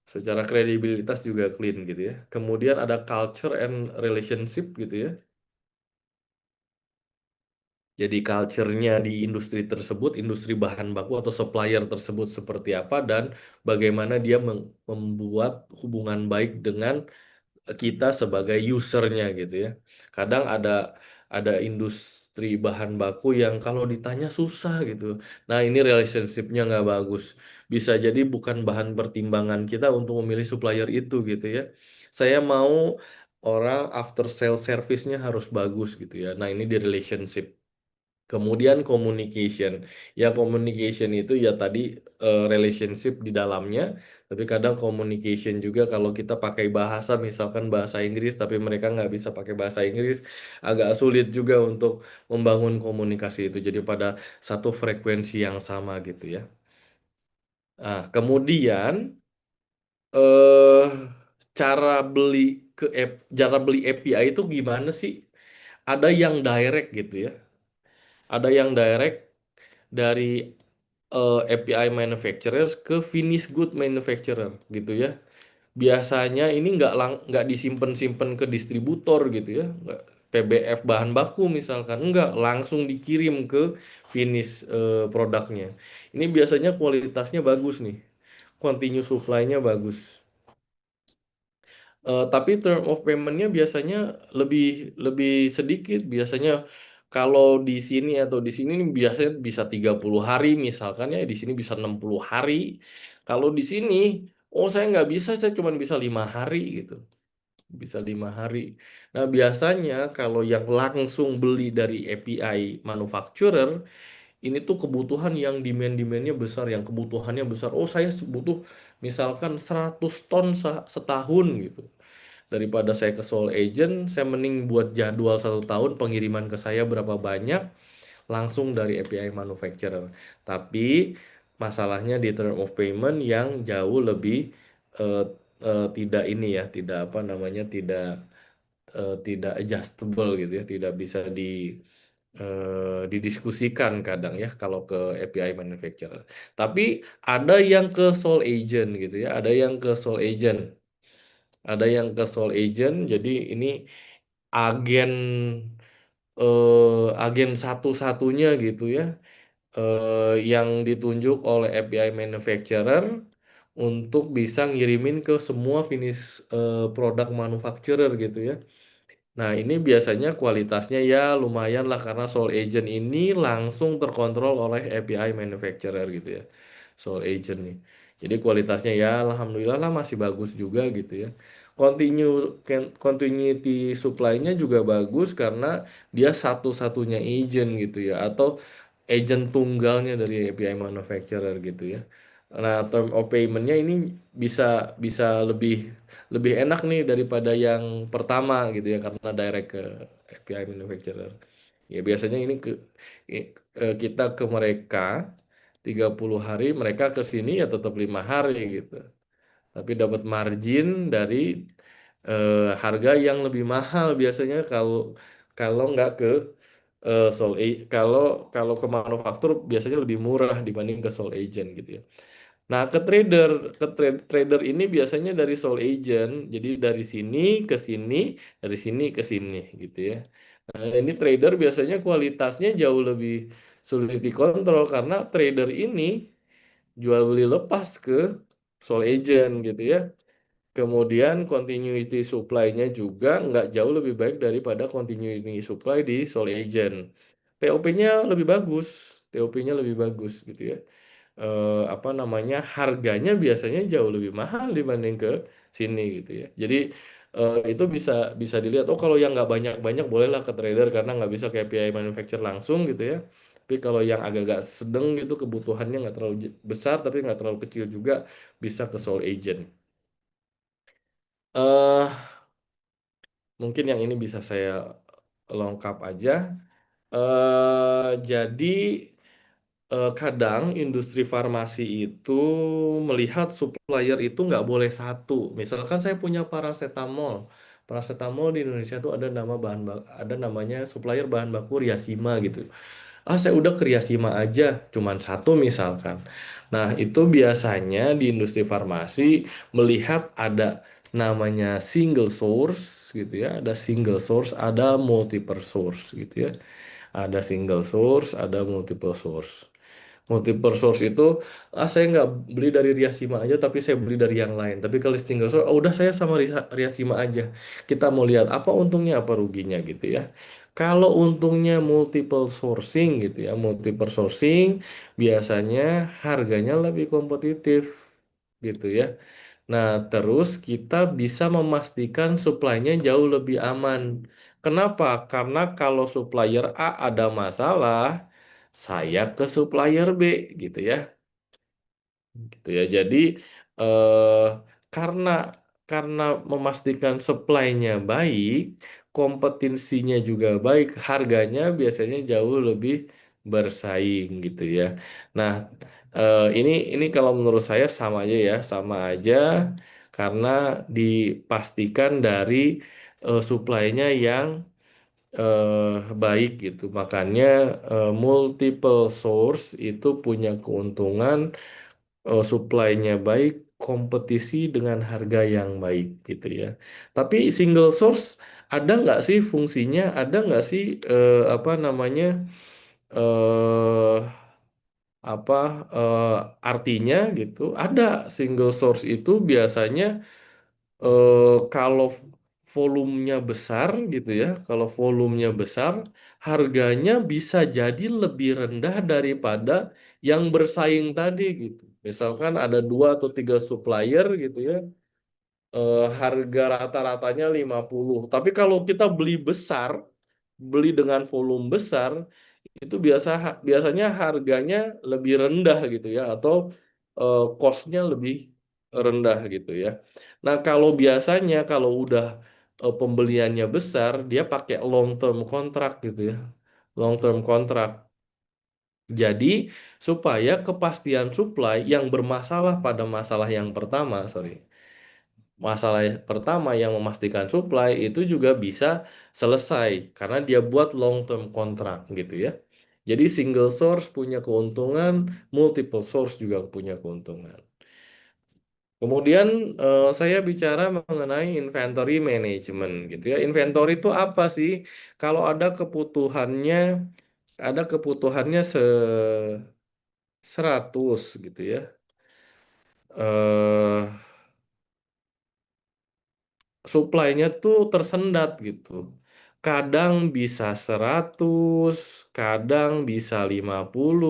secara kredibilitas juga clean gitu ya. Kemudian ada culture and relationship gitu ya. Jadi culture-nya di industri tersebut, industri bahan baku atau supplier tersebut seperti apa dan bagaimana dia membuat hubungan baik dengan kita sebagai usernya gitu ya. Kadang ada industri bahan baku yang kalau ditanya susah gitu. Nah ini relationship-nya nggak bagus. Bisa jadi bukan bahan pertimbangan kita untuk memilih supplier itu gitu ya. Saya mau orang after sale service-nya harus bagus gitu ya. Nah ini di relationship. Kemudian communication. Ya communication itu ya tadi relationship di dalamnya, tapi kadang communication juga kalau kita pakai bahasa misalkan bahasa Inggris tapi mereka nggak bisa pakai bahasa Inggris, agak sulit juga untuk membangun komunikasi itu. Jadi pada satu frekuensi yang sama gitu ya. Nah, kemudian eh cara beli cara beli API itu gimana sih? Ada yang direct gitu ya. Ada yang direct dari API manufacturer ke finished good manufacturer gitu ya. Biasanya ini nggak disimpan-simpan ke distributor gitu ya, nggak PBF bahan baku misalkan, nggak langsung dikirim ke finish produknya. Ini biasanya kualitasnya bagus nih, continue supply-nya bagus. Tapi term of payment-nya biasanya lebih lebih sedikit. Biasanya kalau di sini atau di sini nih biasanya bisa 30 hari misalkan ya, di sini bisa 60 hari. Kalau di sini, oh saya nggak bisa, saya cuma bisa 5 hari gitu. bisa 5 hari. Nah, biasanya kalau yang langsung beli dari API manufacturer, ini tuh kebutuhan yang demand-demandnya besar, yang kebutuhannya besar. Oh, saya butuh misalkan 100 ton setahun gitu. Daripada saya ke sole agent, saya mending buat jadwal 1 tahun pengiriman ke saya berapa banyak, langsung dari API manufacturer. Tapi masalahnya di term of payment yang jauh lebih eh, tidak ini ya, tidak apa namanya, tidak adjustable gitu ya, tidak bisa didiskusikan kadang ya kalau ke API manufacturer. Tapi ada yang ke sole agent gitu ya, ada yang ke sole agent, ada yang ke sole agent. Jadi ini agen agen satu-satunya gitu ya, yang ditunjuk oleh API manufacturer untuk bisa ngirimin ke semua finish produk manufacturer gitu ya. Nah, ini biasanya kualitasnya ya lumayan lah karena sole agent ini langsung terkontrol oleh API manufacturer gitu ya. Sole agent nih. Jadi kualitasnya ya alhamdulillah lah masih bagus juga gitu ya. Continuity supply-nya juga bagus karena dia satu-satunya agent gitu ya, atau agent tunggalnya dari API manufacturer gitu ya. Nah, term of payment-nya ini bisa bisa lebih lebih enak nih daripada yang pertama gitu ya karena direct ke API manufacturer. Ya biasanya ini kita ke mereka 30 hari, mereka ke sini ya tetap 5 hari gitu. Tapi dapat margin dari harga yang lebih mahal biasanya kalau kalau nggak ke kalau kalau ke manufaktur biasanya lebih murah dibanding ke sole agent gitu ya. Nah, trader ini biasanya dari sole agent, jadi dari sini ke sini, dari sini ke sini gitu ya. Nah, ini trader biasanya kualitasnya jauh lebih sulit dikontrol karena trader ini jual beli lepas ke sole agent gitu ya. Kemudian continuity supply-nya juga nggak jauh lebih baik daripada continuity supply di sole agent. TOP-nya lebih bagus, TOP-nya lebih bagus gitu ya. Apa namanya, harganya biasanya jauh lebih mahal dibanding ke sini gitu ya. Jadi itu bisa bisa dilihat. Oh, kalau yang nggak banyak-banyak bolehlah ke trader karena nggak bisa ke API manufacturer langsung gitu ya. Tapi kalau yang agak-agak sedang gitu kebutuhannya nggak terlalu besar tapi nggak terlalu kecil juga, bisa ke sole agent. eh Mungkin yang ini bisa saya lengkap aja. Jadi kadang industri farmasi itu melihat supplier itu nggak boleh satu. Misalkan saya punya paracetamol. Paracetamol di Indonesia itu ada namanya supplier bahan baku Riasima gitu. Ah, saya udah ke Riasima aja, cuman satu misalkan. Nah, itu biasanya di industri farmasi melihat ada namanya single source gitu ya, ada single source, ada multiple source gitu ya. Ada single source, ada multiple source. Multiple source itu, ah saya nggak beli dari Riasima aja, tapi saya beli dari yang lain. Tapi kalau single source, oh, udah saya sama Riasima aja. Kita mau lihat apa untungnya, apa ruginya gitu ya. Kalau untungnya multiple sourcing gitu ya, multiple sourcing biasanya harganya lebih kompetitif gitu ya. Nah, terus kita bisa memastikan supply-nya jauh lebih aman. Kenapa? Karena kalau supplier A ada masalah, saya ke supplier B gitu ya. Gitu ya. Jadi eh, karena karena memastikan supply-nya baik, kompetisinya juga baik, harganya biasanya jauh lebih bersaing gitu ya. Nah, ini kalau menurut saya sama aja ya, sama aja karena dipastikan dari supply-nya yang baik gitu. Makanya multiple source itu punya keuntungan, supply-nya baik, kompetisi dengan harga yang baik gitu ya. Tapi single source ada nggak sih fungsinya? Ada nggak sih apa namanya, eh apa artinya gitu? Ada. Single source itu biasanya kalau volumenya besar gitu ya, kalau volumenya besar, harganya bisa jadi lebih rendah daripada yang bersaing tadi gitu. Misalkan ada 2 atau 3 supplier gitu ya, harga rata-ratanya 50. Tapi kalau kita beli besar, beli dengan volume besar, itu biasanya harganya lebih rendah gitu ya, atau cost-nya lebih rendah gitu ya. Nah, kalau biasanya kalau udah pembeliannya besar, dia pakai long term contract gitu ya. Long term contract. Jadi, supaya kepastian supply yang bermasalah pada masalah yang pertama, sorry. Masalah pertama yang memastikan supply itu juga bisa selesai karena dia buat long term contract gitu ya. Jadi single source punya keuntungan, multiple source juga punya keuntungan. Kemudian saya bicara mengenai inventory management gitu ya. Inventory itu apa sih? Kalau ada kebutuhannya 100 gitu ya. Eh Supply-nya tuh tersendat gitu. Kadang bisa 100, kadang bisa 50,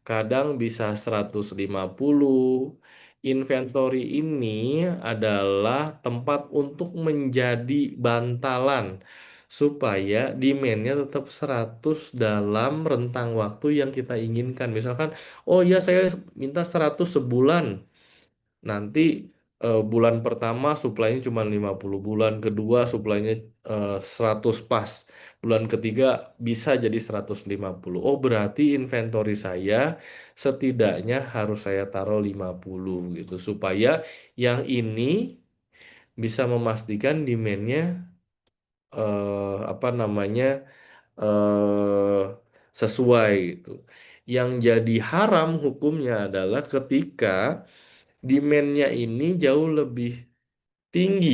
kadang bisa 150. Inventory ini adalah tempat untuk menjadi bantalan supaya demand-nya tetap 100 dalam rentang waktu yang kita inginkan. Misalkan, oh iya saya minta 100 sebulan. Nanti bulan pertama suplainya cuma 50, bulan kedua suplainya 100 pas. Bulan ketiga bisa jadi 150. Oh, berarti inventory saya setidaknya harus saya taruh 50 gitu supaya yang ini bisa memastikan demand-nya apa namanya eh sesuai gitu. Yang jadi haram hukumnya adalah ketika demand-nya ini jauh lebih tinggi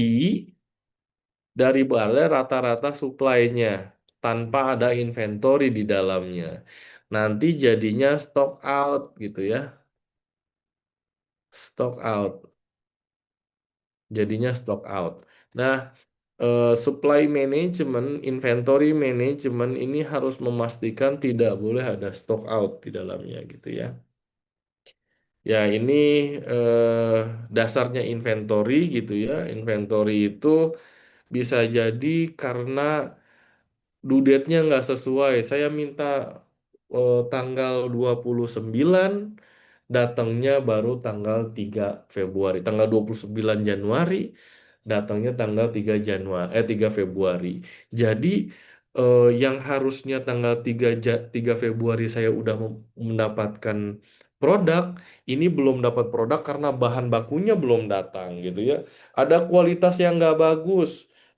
daripada rata-rata supply-nya tanpa ada inventory di dalamnya. Nanti jadinya stock out gitu ya. Stock out. Jadinya stock out. Nah, supply management, inventory management ini harus memastikan tidak boleh ada stock out di dalamnya gitu ya. Ya, ini dasarnya inventory gitu ya. Inventory itu bisa jadi karena due date-nya nggak sesuai. Saya minta tanggal 29, datangnya baru tanggal 3 Februari. Tanggal 29 Januari, datangnya tanggal 3 Februari. Jadi yang harusnya tanggal 3 Februari saya udah mendapatkan produk, ini belum dapat produk karena bahan bakunya belum datang gitu ya. Ada kualitas yang nggak bagus.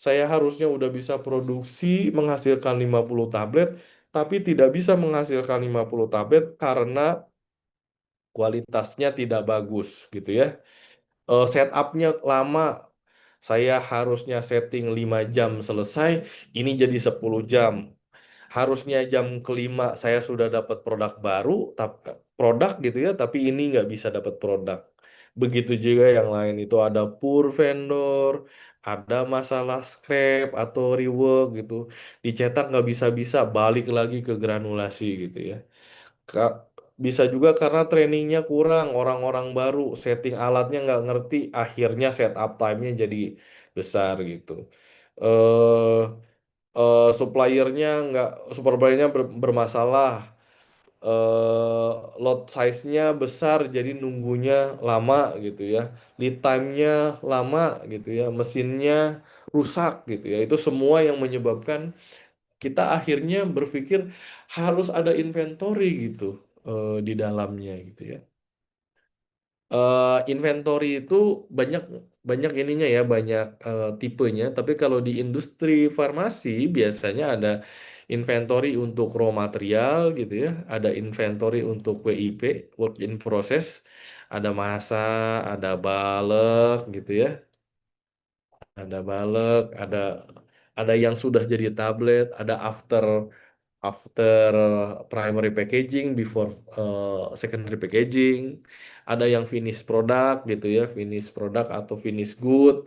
Saya harusnya udah bisa produksi menghasilkan 50 tablet, tapi tidak bisa menghasilkan 50 tablet karena kualitasnya tidak bagus gitu ya. Setupnya lama, saya harusnya setting 5 jam selesai, ini jadi 10 jam. Harusnya jam kelima saya sudah dapat produk baru, produk gitu ya, tapi ini nggak bisa dapat produk. Begitu juga yang lain itu ada poor vendor, ada masalah scrap atau rework gitu. Dicetak nggak bisa-bisa, balik lagi ke granulasi gitu ya. Ka- Bisa juga karena trainingnya kurang, orang-orang baru, setting alatnya nggak ngerti, akhirnya setup time-nya jadi besar gitu. Eh Suppliernya nggak, suppliernya bermasalah, eh lot size-nya besar jadi nunggunya lama gitu ya, lead time-nya lama gitu ya, mesinnya rusak gitu ya, itu semua yang menyebabkan kita akhirnya berpikir harus ada inventory gitu di dalamnya gitu ya. Inventory itu banyak banyak ininya ya, banyak tipenya. Tapi kalau di industri farmasi biasanya ada inventory untuk raw material gitu ya, ada inventory untuk WIP, work in process, ada masa, ada balek gitu ya, ada yang sudah jadi tablet, ada after after primary packaging, before secondary packaging, ada yang finish product gitu ya, finish product atau finish good,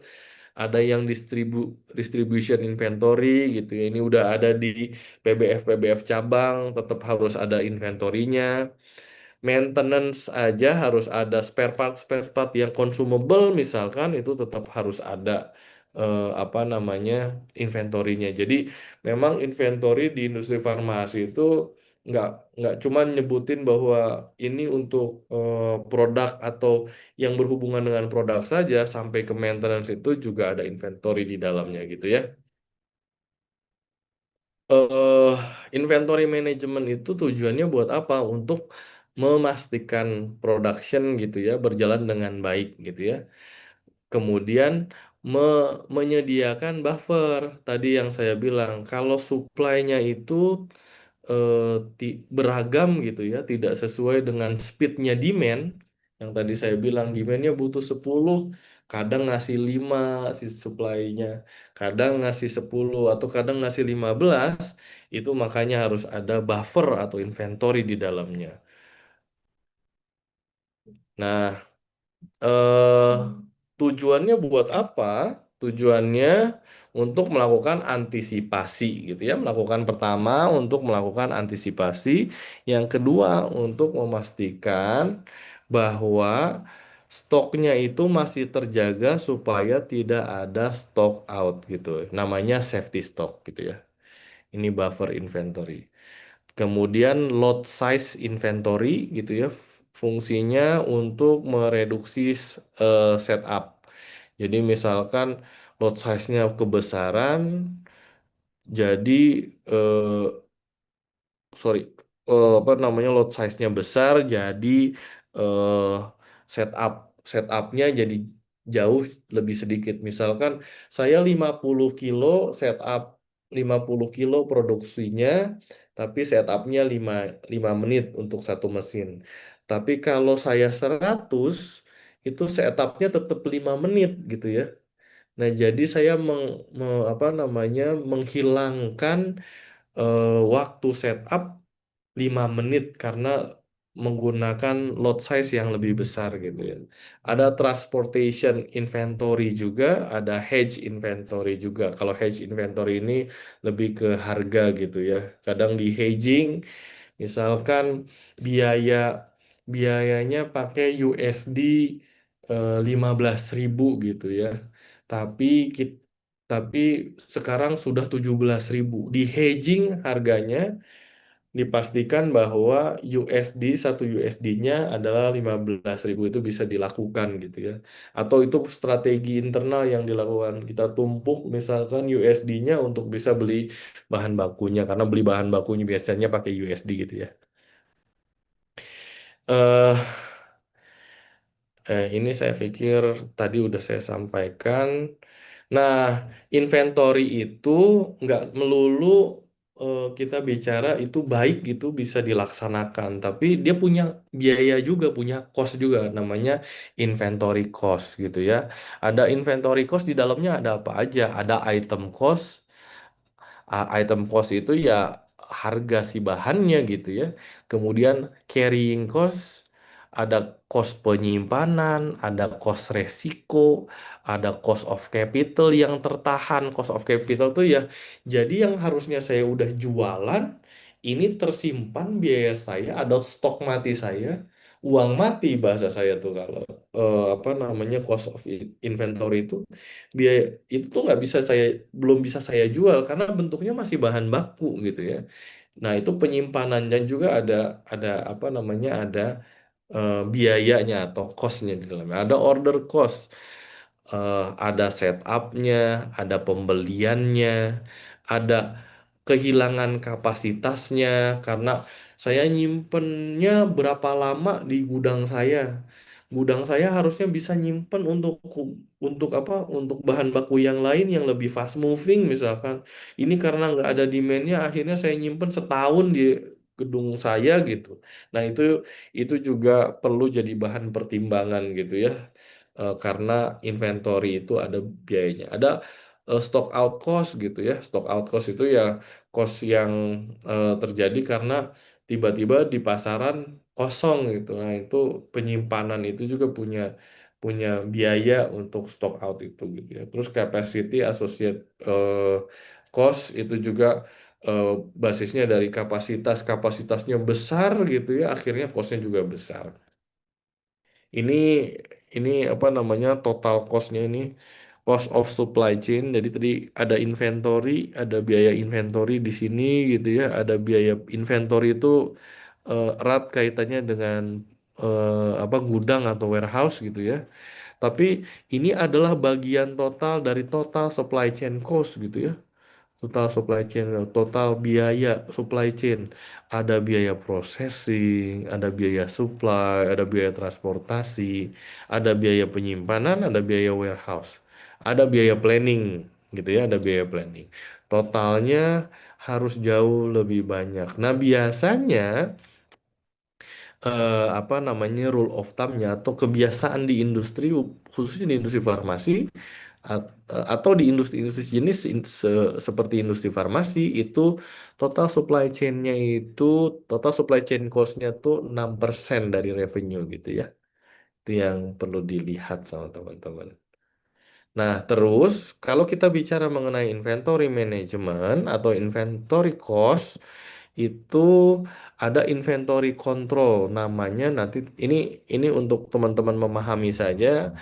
ada yang distribution inventory gitu ya. Ini udah ada di PBF cabang, tetap harus ada inventorinya. maintenance aja harus ada spare part yang consumable misalkan itu tetap harus ada apa namanya inventorinya. Jadi memang inventory di industri farmasi itu nggak nggak cuma nyebutin bahwa ini untuk produk atau yang berhubungan dengan produk saja, sampai ke maintenance itu juga ada inventory di dalamnya gitu ya. eh Inventory management itu tujuannya buat apa? Untuk memastikan production gitu ya berjalan dengan baik gitu ya. Kemudian menyediakan buffer tadi yang saya bilang kalau supply-nya itu eh, beragam gitu ya, tidak sesuai dengan speednya demand. Yang tadi saya bilang demandnya butuh 10, kadang ngasih 5 si supply-nya, kadang ngasih 10 atau kadang ngasih 15, itu makanya harus ada buffer atau inventory di dalamnya. Nah, eh, tujuannya buat apa? Tujuannya untuk melakukan antisipasi gitu ya. Melakukan pertama untuk melakukan antisipasi, yang kedua untuk memastikan bahwa stoknya itu masih terjaga supaya tidak ada stock out gitu. Namanya safety stock gitu ya. Ini buffer inventory. Kemudian load size inventory gitu ya, fungsinya untuk mereduksi setup. Jadi misalkan load size-nya kebesaran, jadi eh, sorry, apa namanya load size-nya besar, jadi eh, setup setupnya jadi jauh lebih sedikit. Misalkan saya 50 kilo setup, 50 kilo produksinya, tapi setupnya 5 menit untuk satu mesin. Tapi kalau saya 100 itu setupnya tetap 5 menit gitu ya. Nah, jadi saya apa namanya menghilangkan waktu setup 5 menit karena menggunakan lot size yang lebih besar gitu ya. Ada transportation inventory juga, ada hedge inventory juga. Kalau hedge inventory ini lebih ke harga gitu ya. Kadang di hedging, misalkan biaya biayanya pakai USD 15.000 gitu ya. Tapi tapi sekarang sudah 17.000. Di hedging harganya dipastikan bahwa satu USD-nya adalah 15.000, itu bisa dilakukan gitu ya. Atau itu strategi internal yang dilakukan. Kita tumpuk misalkan USD-nya untuk bisa beli bahan bakunya karena beli bahan bakunya biasanya pakai USD gitu ya. eh ini saya pikir tadi udah saya sampaikan. Nah, inventory itu nggak melulu kita bicara itu baik gitu bisa dilaksanakan, tapi dia punya biaya juga, punya cost juga, namanya inventory cost gitu ya. Ada inventory cost di dalamnya ada apa aja? Ada item cost. Item cost itu ya harga si bahannya gitu ya. Kemudian carrying cost, ada cost penyimpanan, ada cost resiko, ada cost of capital yang tertahan. Cost of capital tuh ya, jadi yang harusnya saya udah jualan, ini tersimpan biaya saya, ada stok mati saya, uang mati bahasa saya tuh kalau apa namanya cost of inventory itu, biaya itu tuh nggak bisa saya belum bisa saya jual karena bentuknya masih bahan baku gitu ya. Nah, itu penyimpanan dan juga ada apa namanya ada biayanya atau costnya di dalamnya. Ada order cost, ada setupnya, ada pembeliannya, ada kehilangan kapasitasnya karena saya nyimpennya berapa lama di gudang saya. Gudang saya harusnya bisa nyimpen untuk apa? Untuk bahan baku yang lain yang lebih fast moving misalkan. Ini karena nggak ada demandnya, akhirnya saya nyimpen setahun di gedung saya gitu. Nah, itu juga perlu jadi bahan pertimbangan gitu ya. Karena inventory itu ada biayanya. Ada stock out cost gitu ya. Stock out cost itu ya cost yang terjadi karena tiba-tiba di pasaran kosong gitu. Nah, itu penyimpanan itu juga punya punya biaya untuk stock out itu gitu ya. Terus capacity associate cost itu juga eh, basisnya dari kapasitasnya besar gitu ya, akhirnya costnya juga besar. Ini ini apa namanya total costnya ini cost of supply chain. Jadi tadi ada inventory, ada biaya inventory di sini gitu ya, ada biaya inventory itu erat kaitannya dengan apa gudang atau warehouse gitu ya. Tapi ini adalah bagian total dari total supply chain cost gitu ya. Total supply chain, total biaya supply chain. Ada biaya processing, ada biaya supply, ada biaya transportasi, ada biaya penyimpanan, ada biaya warehouse, ada biaya planning, gitu ya, ada biaya planning. Totalnya harus jauh lebih banyak. Nah, biasanya apa namanya rule of thumb-nya atau kebiasaan di industri, khususnya di industri farmasi, atau di industri-industri jenis seperti industri farmasi itu total supply chain-nya itu total supply chain cost-nya tuh 6% dari revenue gitu ya. Itu yang perlu dilihat sama teman-teman. Nah, terus kalau kita bicara mengenai inventory management atau inventory cost itu ada inventory control namanya nanti ini untuk teman-teman memahami saja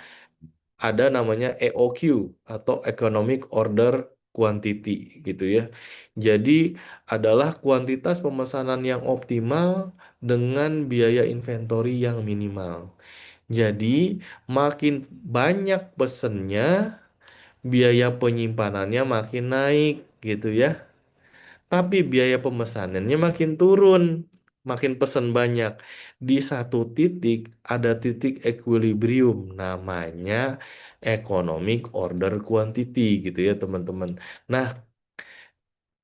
ada namanya EOQ atau Economic Order Quantity gitu ya. Jadi adalah kuantitas pemesanan yang optimal dengan biaya inventory yang minimal. Jadi makin banyak pesennya, biaya penyimpanannya makin naik gitu ya. Tapi biaya pemesanannya makin turun, makin pesan banyak. Di satu titik ada titik equilibrium, namanya economic order quantity gitu ya teman-teman. Nah,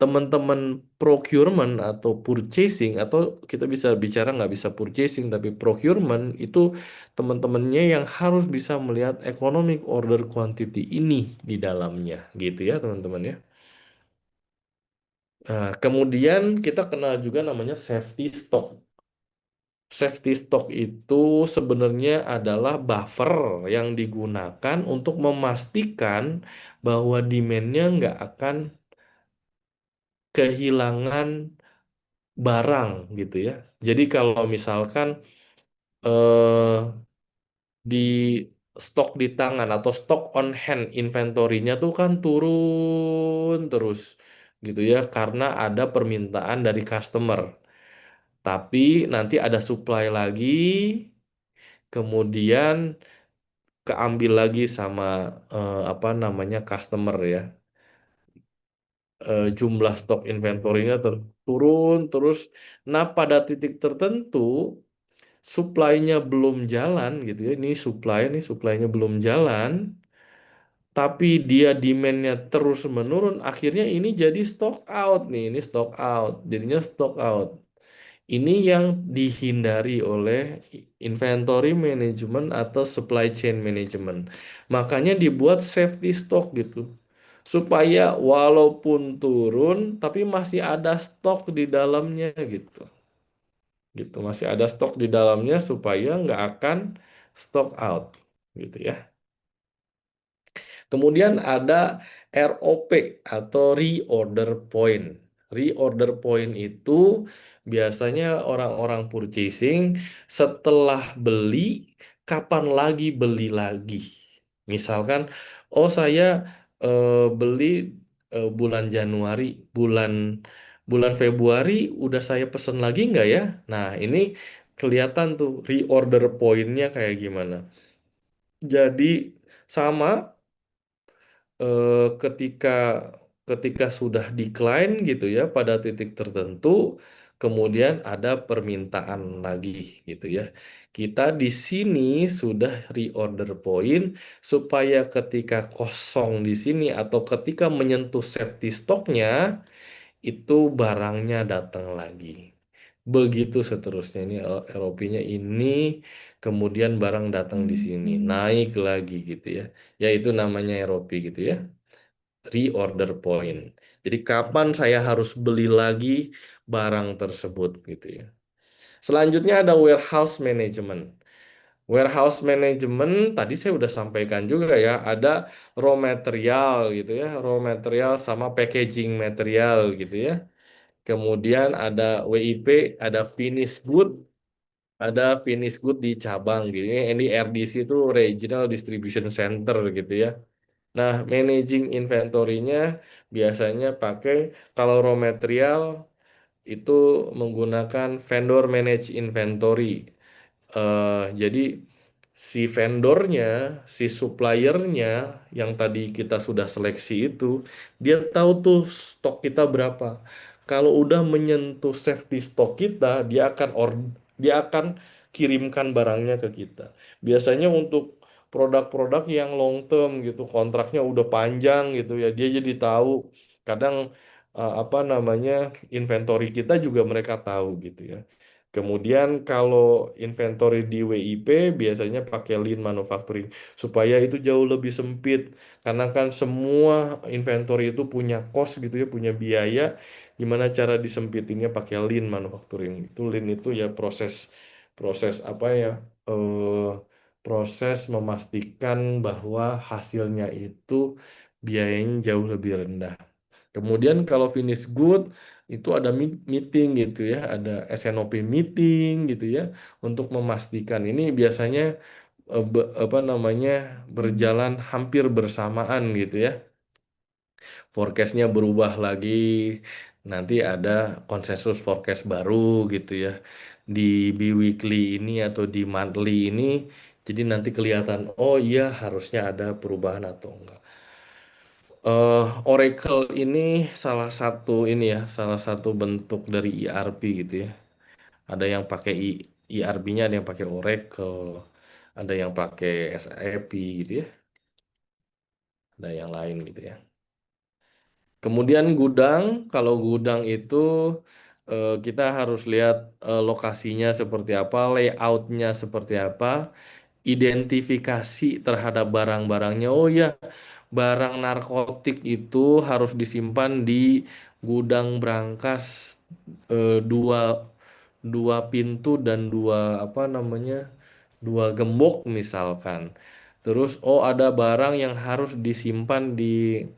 teman-teman procurement atau purchasing atau kita bisa bicara nggak bisa purchasing tapi procurement itu teman-temannya yang harus bisa melihat economic order quantity ini di dalamnya gitu ya teman-teman ya. Nah, kemudian kita kenal juga namanya safety stock. Safety stock itu sebenarnya adalah buffer yang digunakan untuk memastikan bahwa demand-nya nggak akan kehilangan barang gitu ya. Jadi kalau misalkan eh, di stok di tangan atau stok on hand inventory-nya tuh kan turun terus gitu ya karena ada permintaan dari customer. Tapi nanti ada supply lagi, kemudian keambil lagi sama apa namanya customer ya. Jumlah stok inventory-nya turun terus. Nah, pada titik tertentu supply-nya belum jalan gitu ya. Ini supply-nya belum jalan, tapi dia demand-nya terus menurun. Akhirnya ini jadi stock out nih, ini stock out. Jadinya stock out. Ini yang dihindari oleh inventory management atau supply chain management. Makanya dibuat safety stock gitu. Supaya walaupun turun, tapi masih ada stok di dalamnya gitu. Gitu, masih ada stok di dalamnya supaya nggak akan stock out gitu ya. Kemudian ada ROP atau reorder point. Reorder point itu biasanya orang-orang purchasing setelah beli, kapan lagi beli lagi. Misalkan, oh saya beli bulan Januari, bulan bulan Februari udah saya pesen lagi nggak ya? Nah, ini kelihatan tuh reorder point-nya kayak gimana. Jadi sama ketika ketika sudah decline gitu ya pada titik tertentu kemudian ada permintaan lagi gitu ya. Kita di sini sudah reorder point supaya ketika kosong di sini atau ketika menyentuh safety stocknya itu barangnya datang lagi. Begitu seterusnya ini ROP-nya ini kemudian barang datang di sini naik lagi gitu ya. Yaitu namanya ROP gitu ya. Reorder point. Jadi kapan saya harus beli lagi barang tersebut gitu ya. Selanjutnya ada warehouse management. Warehouse management tadi saya udah sampaikan juga ya, ada raw material gitu ya, raw material sama packaging material gitu ya. Kemudian ada WIP, ada finish good, ada finish good di cabang gitu. Ini RDC itu Regional Distribution Center gitu ya. Nah, managing inventory-nya biasanya pakai kalau raw material itu menggunakan vendor manage inventory. Jadi si vendornya, si suppliernya yang tadi kita sudah seleksi itu, dia tahu tuh stok kita berapa. Kalau udah menyentuh safety stok kita, dia akan kirimkan barangnya ke kita. Biasanya untuk produk-produk yang long term gitu, kontraknya udah panjang gitu ya, dia jadi tahu. Kadang apa namanya inventory kita juga mereka tahu gitu ya. Kemudian kalau inventory di WIP biasanya pakai lean manufacturing supaya itu jauh lebih sempit karena kan semua inventory itu punya cost gitu ya, punya biaya. Gimana cara disempitinnya pakai lean manufacturing. Itu lean itu ya proses proses apa ya? eh Proses memastikan bahwa hasilnya itu biayanya jauh lebih rendah. Kemudian kalau finish good itu ada meeting gitu ya, ada SNOP meeting gitu ya untuk memastikan ini biasanya apa namanya berjalan hampir bersamaan gitu ya. Forecastnya berubah lagi, nanti ada konsensus forecast baru gitu ya di biweekly ini atau di monthly ini. Jadi nanti kelihatan, oh iya harusnya ada perubahan atau enggak. Oracle ini salah satu ini ya, salah satu bentuk dari ERP gitu ya. Ada yang pakai ERP-nya, ada yang pakai Oracle, ada yang pakai SAP gitu ya, ada yang lain gitu ya. Kemudian gudang, kalau gudang itu kita harus lihat lokasinya seperti apa, layoutnya seperti apa, identifikasi terhadap barang-barangnya. Oh ya, barang narkotik itu harus disimpan di gudang brankas dua dua pintu dan dua apa namanya dua gembok misalkan. Terus oh ada barang yang harus disimpan di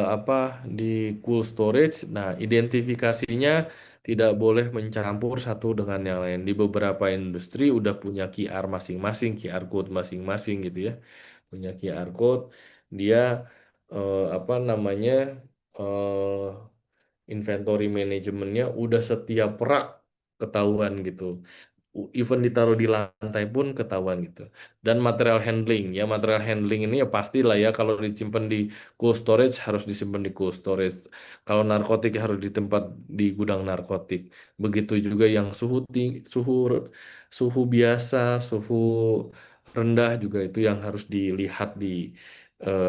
apa di cool storage. Nah, identifikasinya tidak boleh mencampur satu dengan yang lain. Di beberapa industri udah punya QR masing-masing, QR code masing-masing gitu ya. Punya QR code, dia apa namanya inventory manajemennya udah setiap rak ketahuan gitu. Even ditaruh di lantai pun ketahuan gitu. Dan material handling ya, material handling ini ya pastilah ya kalau disimpan di cold storage harus disimpan di cold storage. Kalau narkotik harus di tempat di gudang narkotik. Begitu juga yang suhu tinggi, suhu biasa, suhu rendah juga itu yang harus dilihat di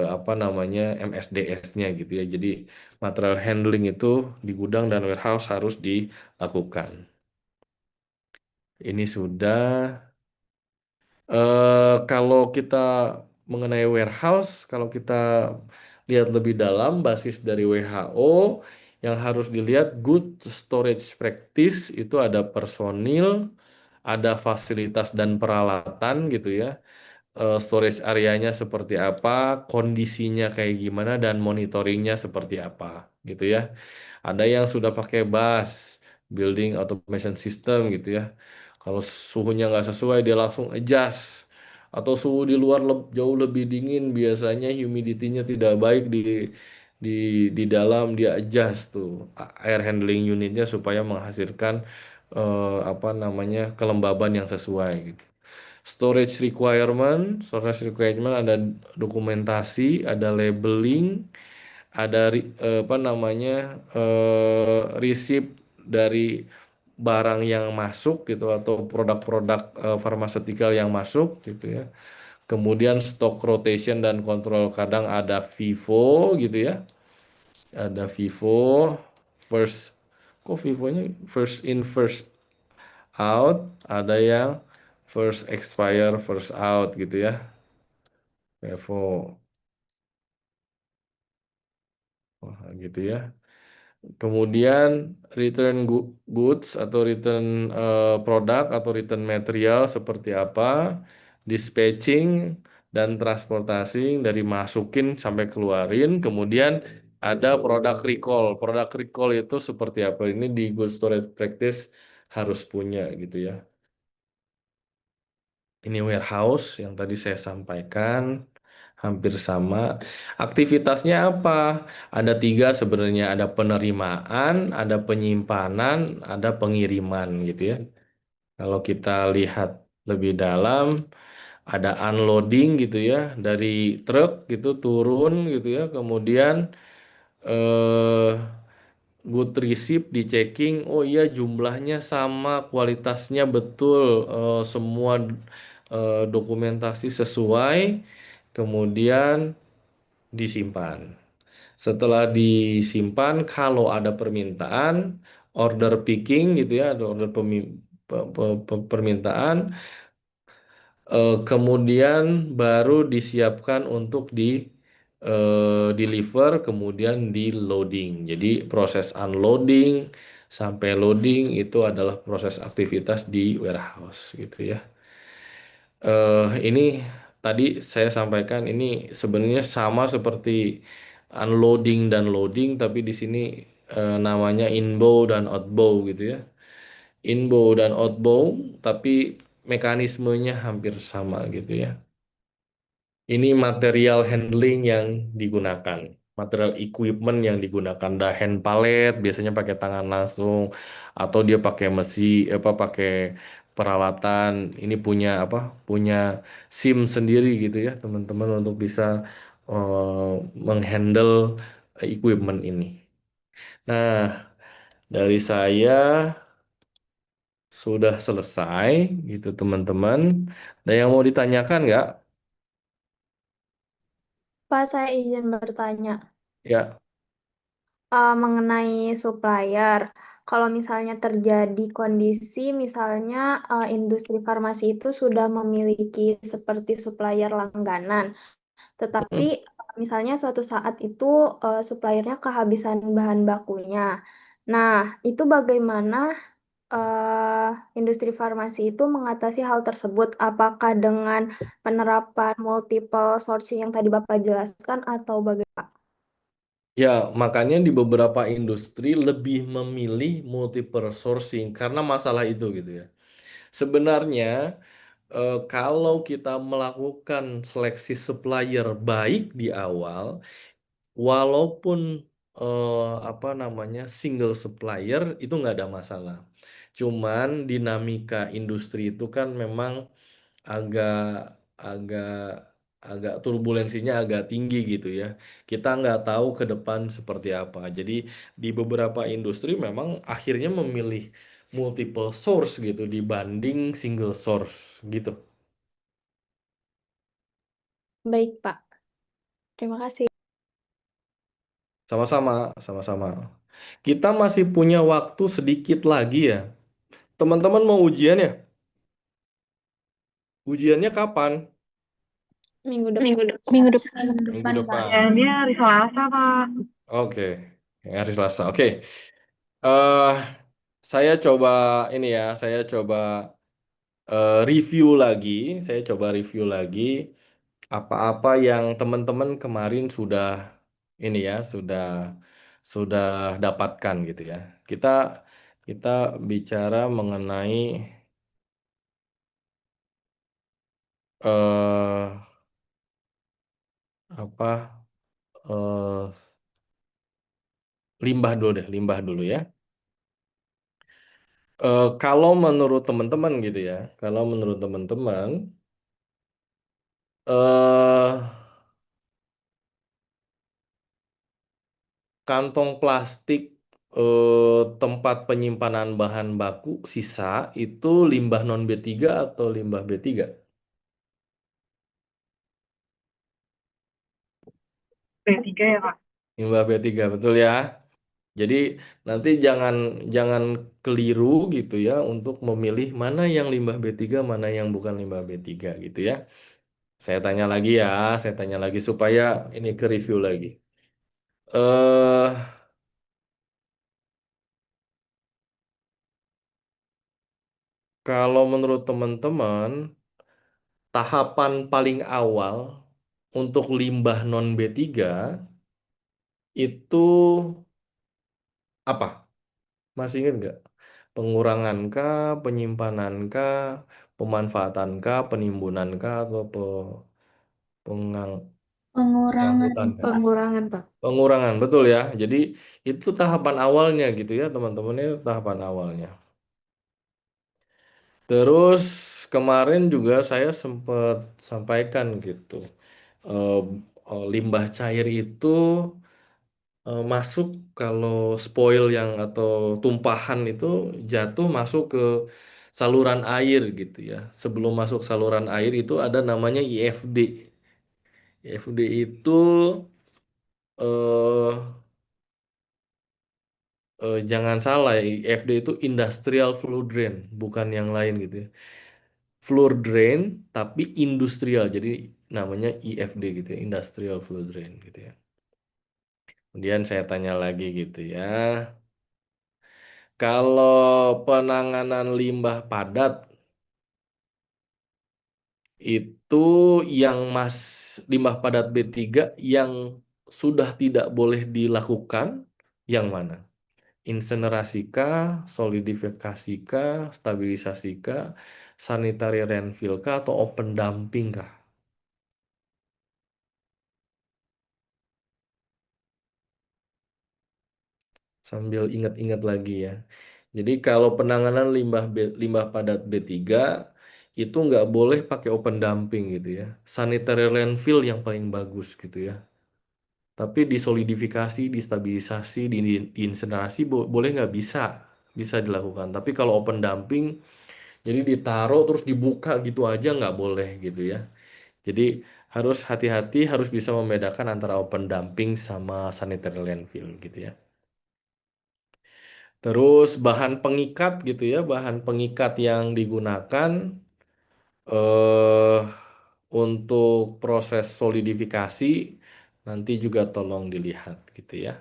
apa namanya MSDS-nya gitu ya. Jadi material handling itu di gudang dan warehouse harus dilakukan. Ini sudah. Kalau kita mengenai warehouse, kalau kita lihat lebih dalam, basis dari WHO yang harus dilihat good storage practice itu ada personil, ada fasilitas dan peralatan gitu ya. Storage areanya seperti apa, kondisinya kayak gimana, dan monitoringnya seperti apa gitu ya. Ada yang sudah pakai BAS, Building Automation System gitu ya. Kalau suhunya nggak sesuai, dia langsung adjust. Atau suhu di luar jauh lebih dingin, biasanya humidity-nya tidak baik di di dalam, dia adjust tuh air handling unitnya supaya menghasilkan apa namanya kelembaban yang sesuai gitu. Storage requirement ada dokumentasi, ada labeling, ada apa namanya receipt dari barang yang masuk gitu atau produk-produk farmaseutical yang masuk gitu ya. Kemudian stock rotation dan kontrol kadang ada FIFO gitu ya. Ada FIFO first kok FIFO-nya first in first out, ada yang first expire first out gitu ya. FIFO. Wah, gitu ya. Kemudian return goods atau return produk atau return material seperti apa, dispatching dan transportasi dari masukin sampai keluarin, kemudian Ada produk recall. Produk recall itu seperti apa? Ini di good storage practice harus punya gitu ya. Ini warehouse yang tadi saya sampaikan hampir sama. Aktivitasnya apa? Ada tiga sebenarnya. Ada penerimaan, ada penyimpanan, ada pengiriman gitu ya. Kalau kita lihat lebih dalam, ada unloading gitu ya dari truk gitu turun gitu ya. Kemudian eh good receipt di checking, oh iya jumlahnya sama, kualitasnya betul, semua dokumentasi sesuai, kemudian disimpan. Setelah disimpan, kalau ada permintaan, order picking gitu ya, ada order permintaan, kemudian baru disiapkan untuk di deliver, kemudian di loading. Jadi proses unloading sampai loading itu adalah proses aktivitas di warehouse gitu ya. Ini tadi saya sampaikan ini sebenarnya sama seperti unloading dan loading, tapi di sini namanya inbound dan outbound gitu ya. Inbound dan outbound, tapi mekanismenya hampir sama gitu ya. Ini material handling yang digunakan, material equipment yang digunakan, dah hand pallet biasanya pakai tangan langsung, atau dia pakai apa pakai peralatan. Ini punya apa? Punya SIM sendiri gitu ya, teman-teman untuk bisa eh, menghandle equipment ini. Nah, dari saya sudah selesai gitu teman-teman. Ada yang mau ditanyakan nggak? Pak, saya izin bertanya. Ya. Mengenai supplier. Kalau misalnya terjadi kondisi, misalnya industri farmasi itu sudah memiliki seperti supplier langganan, tetapi Mm. misalnya suatu saat itu suppliernya kehabisan bahan bakunya. Nah, itu bagaimana industri farmasi itu mengatasi hal tersebut? Apakah dengan penerapan multiple sourcing yang tadi Bapak jelaskan atau bagaimana? Ya, makanya di beberapa industri lebih memilih multiple sourcing karena masalah itu gitu ya. Sebenarnya kalau kita melakukan seleksi supplier baik di awal, walaupun apa namanya single supplier itu nggak ada masalah. Cuman dinamika industri itu kan memang agak agak agak turbulensinya agak tinggi gitu ya. Kita nggak tahu ke depan seperti apa. Jadi di beberapa industri memang akhirnya memilih multiple source gitu dibanding single source gitu. Baik, Pak. Terima kasih. Sama-sama, sama-sama. Kita masih punya waktu sedikit lagi ya. Teman-teman mau ujian ya? Ujiannya kapan? Minggu depan. Minggu depan. Minggu depan. Minggu Minggu depan, Pak. depan. Ya, dia hari Selasa, Pak. Oke, hari Selasa. Oke. eh saya coba ini ya, saya coba review lagi, saya coba review lagi apa-apa yang teman-teman kemarin sudah ini ya, sudah dapatkan gitu ya. Kita kita bicara mengenai eh apa eh limbah dulu deh, limbah dulu ya. Kalau menurut teman-teman gitu ya, kalau menurut teman-teman eh kantong plastik tempat penyimpanan bahan baku sisa itu limbah non B3 atau limbah B3? B3 ya, Pak. Limbah B3 betul ya. Jadi nanti jangan jangan keliru gitu ya untuk memilih mana yang limbah B3, mana yang bukan limbah B3 gitu ya. Saya tanya lagi ya, saya tanya lagi supaya ini ke review lagi. Eh Kalau menurut teman-teman, tahapan paling awal untuk limbah non B3 itu apa? Masih ingat nggak? Pengurangan kah, penyimpanan kah, pemanfaatan kah, penimbunan kah, atau pengang Pengurangan. pengangkutan kah? Pengurangan, Pak. Pengurangan, betul ya. Jadi itu tahapan awalnya gitu ya, teman-teman, itu tahapan awalnya. Terus kemarin juga saya sempat sampaikan gitu. Eh, Limbah cair itu masuk kalau spoil yang atau tumpahan itu jatuh masuk ke saluran air gitu ya. Sebelum masuk saluran air itu ada namanya IFD. IFD itu eh jangan salah ya, IFD itu industrial fluid drain, bukan yang lain gitu ya. Fluid drain tapi industrial. Jadi namanya IFD gitu ya, industrial fluid drain gitu ya. Kemudian saya tanya lagi gitu ya. Kalau penanganan limbah padat itu yang limbah padat B3 yang sudah tidak boleh dilakukan yang mana? Insenerasikah, solidifikasi stabilisasikah, sanitary landfill kah, atau open dumping kah? Sambil ingat-ingat lagi ya. Jadi kalau penanganan limbah padat B3 itu nggak boleh pakai open dumping gitu ya. Sanitary landfill yang paling bagus gitu ya. Tapi disolidifikasi, distabilisasi, diinsinerasi boleh nggak bisa, bisa dilakukan. Tapi kalau open dumping, jadi ditaruh terus dibuka gitu aja nggak boleh gitu ya. Jadi harus hati-hati, harus bisa membedakan antara open dumping sama sanitary landfill gitu ya. Terus bahan pengikat gitu ya, bahan pengikat yang digunakan eh untuk proses solidifikasi nanti juga tolong dilihat gitu ya.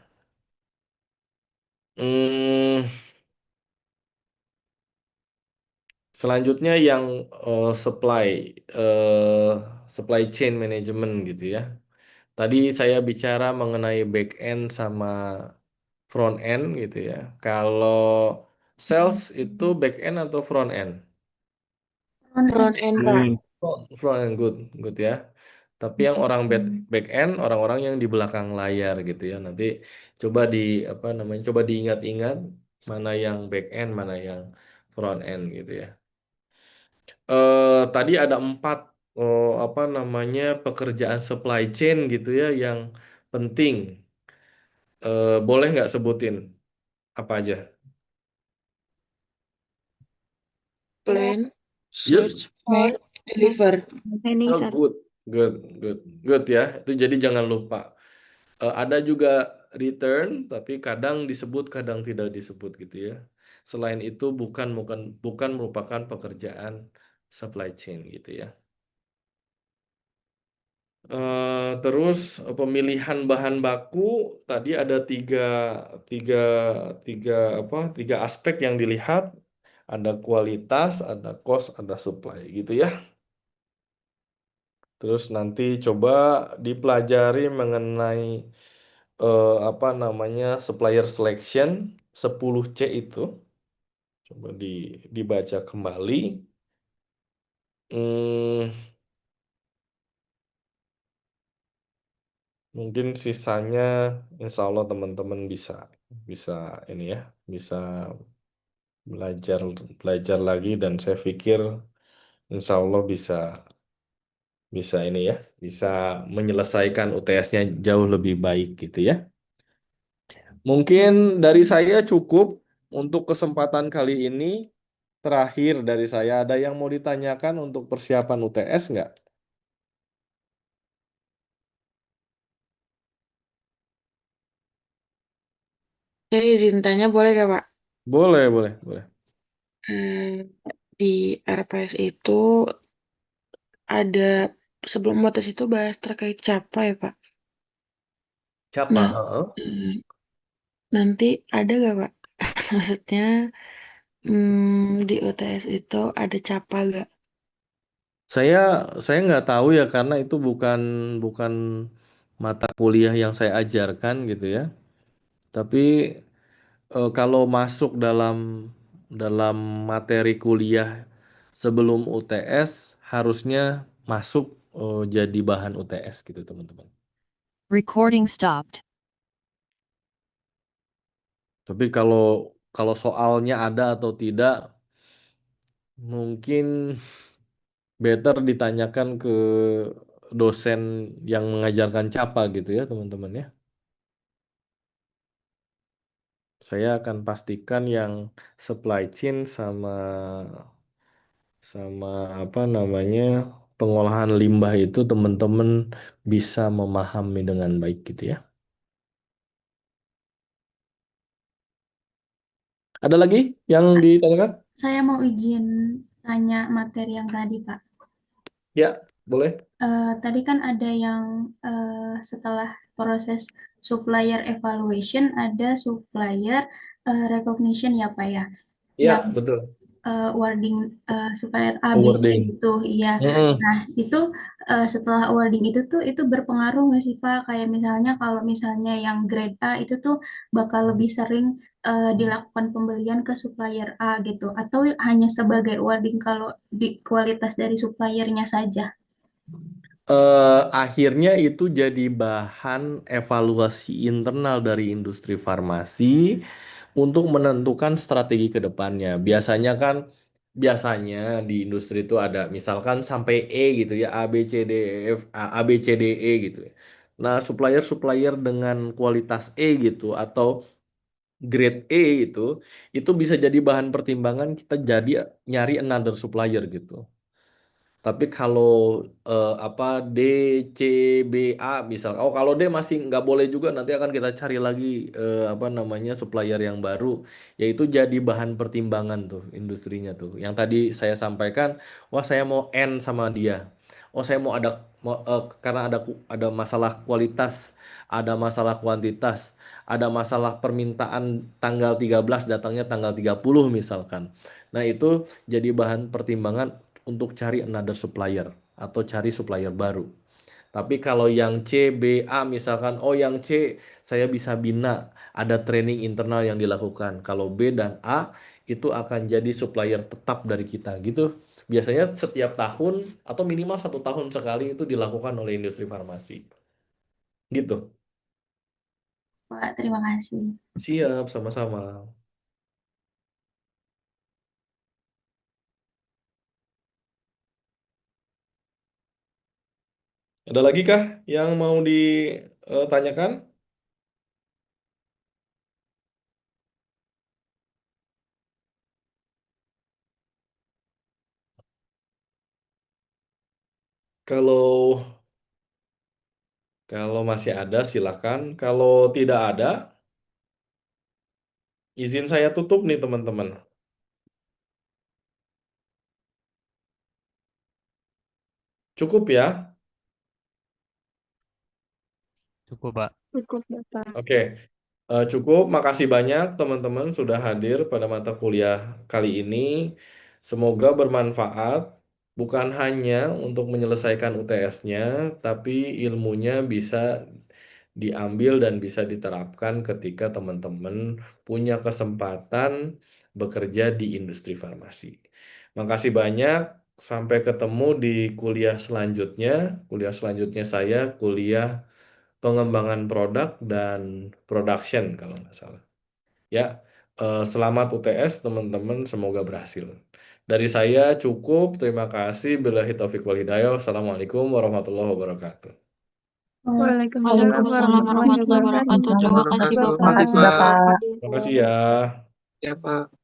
Hmm, Selanjutnya yang supply eh, supply chain management gitu ya. Tadi saya bicara mengenai back end sama front end gitu ya. Kalau sales itu back end atau front end? Front end, Pak. Front end, good, good ya. Tapi yang orang back end, orang-orang yang di belakang layar gitu ya. Nanti coba apa namanya, coba diingat-ingat mana yang back end, mana yang front end gitu ya. Tadi ada 4 apa namanya pekerjaan supply chain gitu ya yang penting. Boleh nggak sebutin apa aja? Plan, Yuk. search, pack, deliver. Planning, Oh, sir. good, good, good, good ya. Itu jadi jangan lupa. Ada juga return, tapi kadang disebut, kadang tidak disebut gitu ya. Selain itu bukan merupakan pekerjaan supply chain gitu ya. Terus pemilihan bahan baku tadi ada tiga, tiga tiga aspek yang dilihat. Ada kualitas, ada cost, ada supply gitu ya. Terus nanti coba dipelajari mengenai apa namanya supplier selection 10C itu. Coba dibaca kembali. Hmm, Mungkin sisanya insya Allah teman-teman bisa bisa ini ya, bisa belajar belajar lagi dan saya pikir insya Allah bisa bisa ini ya, bisa menyelesaikan UTS-nya jauh lebih baik gitu ya. Mungkin dari saya cukup untuk kesempatan kali ini. Terakhir dari saya, ada yang mau ditanyakan untuk persiapan UTS nggak? Saya izin tanya boleh gak, Pak? Boleh, boleh, boleh. Eh, di RPS itu ada sebelum batas itu bahas terkait capa ya, Pak. Siapa? Nah, Heeh. nanti ada gak, Pak? Maksudnya di UTS itu ada capa gak? Saya saya nggak tahu ya karena itu bukan bukan mata kuliah yang saya ajarkan gitu ya. Tapi kalau masuk dalam materi kuliah sebelum UTS harusnya masuk jadi bahan UTS gitu teman-teman. Recording stopped. Tapi kalau soalnya ada atau tidak, mungkin better ditanyakan ke dosen yang mengajarkan CAPA gitu ya teman-teman ya. Saya akan pastikan yang supply chain sama sama apa namanya pengolahan limbah itu teman-teman bisa memahami dengan baik gitu ya. Ada lagi yang ditanyakan? Saya mau izin tanya materi yang tadi, Pak. Ya, boleh. Tadi kan ada yang setelah proses supplier evaluation, ada supplier recognition ya, Pak ya. Ya, Yang betul. Awarding supplier A, B, C Awarding. gitu, iya. Mm-mm. Nah, itu setelah awarding itu tuh itu berpengaruh nggak sih Pak? Kayak misalnya kalau misalnya yang grade A itu tuh bakal lebih sering dilakukan pembelian ke supplier A gitu, atau hanya sebagai awarding kalau di kualitas dari suppliernya saja? Akhirnya itu jadi bahan evaluasi internal dari industri farmasi untuk menentukan strategi ke depannya. Biasanya di industri itu ada misalkan sampai E gitu ya, A B C D E F A B C D E gitu ya. Nah, supplier-supplier dengan kualitas E gitu atau grade E itu bisa jadi bahan pertimbangan kita jadi nyari another supplier gitu. Tapi kalau apa D, C, B, A misal, oh kalau D masih nggak boleh juga nanti akan kita cari lagi apa namanya supplier yang baru, yaitu jadi bahan pertimbangan tuh industrinya tuh. Yang tadi saya sampaikan, wah saya mau N sama dia, oh saya karena ada masalah kualitas, ada masalah kuantitas, ada masalah permintaan tanggal 13 datangnya tanggal 30 misalkan. Nah itu jadi bahan pertimbangan untuk cari another supplier atau cari supplier baru. Tapi kalau yang C, B, A misalkan, oh yang C saya bisa bina, ada training internal yang dilakukan. Kalau B dan A itu akan jadi supplier tetap dari kita gitu. Biasanya setiap tahun atau minimal 1 tahun sekali itu dilakukan oleh industri farmasi. Gitu. Pak, terima kasih. Siap, sama-sama. Ada lagi kah yang mau ditanyakan? Kalau Kalau masih ada, silakan. Kalau tidak ada, izin saya tutup nih, teman-teman. Cukup ya? Cukup, Pak. Cukup, Bapak. Oke. Cukup. Makasih banyak, teman-teman, sudah hadir pada mata kuliah kali ini. Semoga bermanfaat, bukan hanya untuk menyelesaikan UTS-nya, tapi ilmunya bisa diambil dan bisa diterapkan ketika teman-teman punya kesempatan bekerja di industri farmasi. Makasih banyak. Sampai ketemu di kuliah selanjutnya. Kuliah selanjutnya saya kuliah pengembangan produk dan production kalau nggak salah. Ya, selamat UTS teman-teman. Semoga berhasil. Dari saya cukup. Terima kasih. Billahi taufiq wal hidayah. Assalamualaikum warahmatullahi wabarakatuh. Waalaikumsalam Waalaikumsalam warahmatullahi warahmatullahi wabarakatuh. wabarakatuh. Terima kasih, Terima Bapak. kasih, Bapak. Terima kasih ya. Ya, Pak.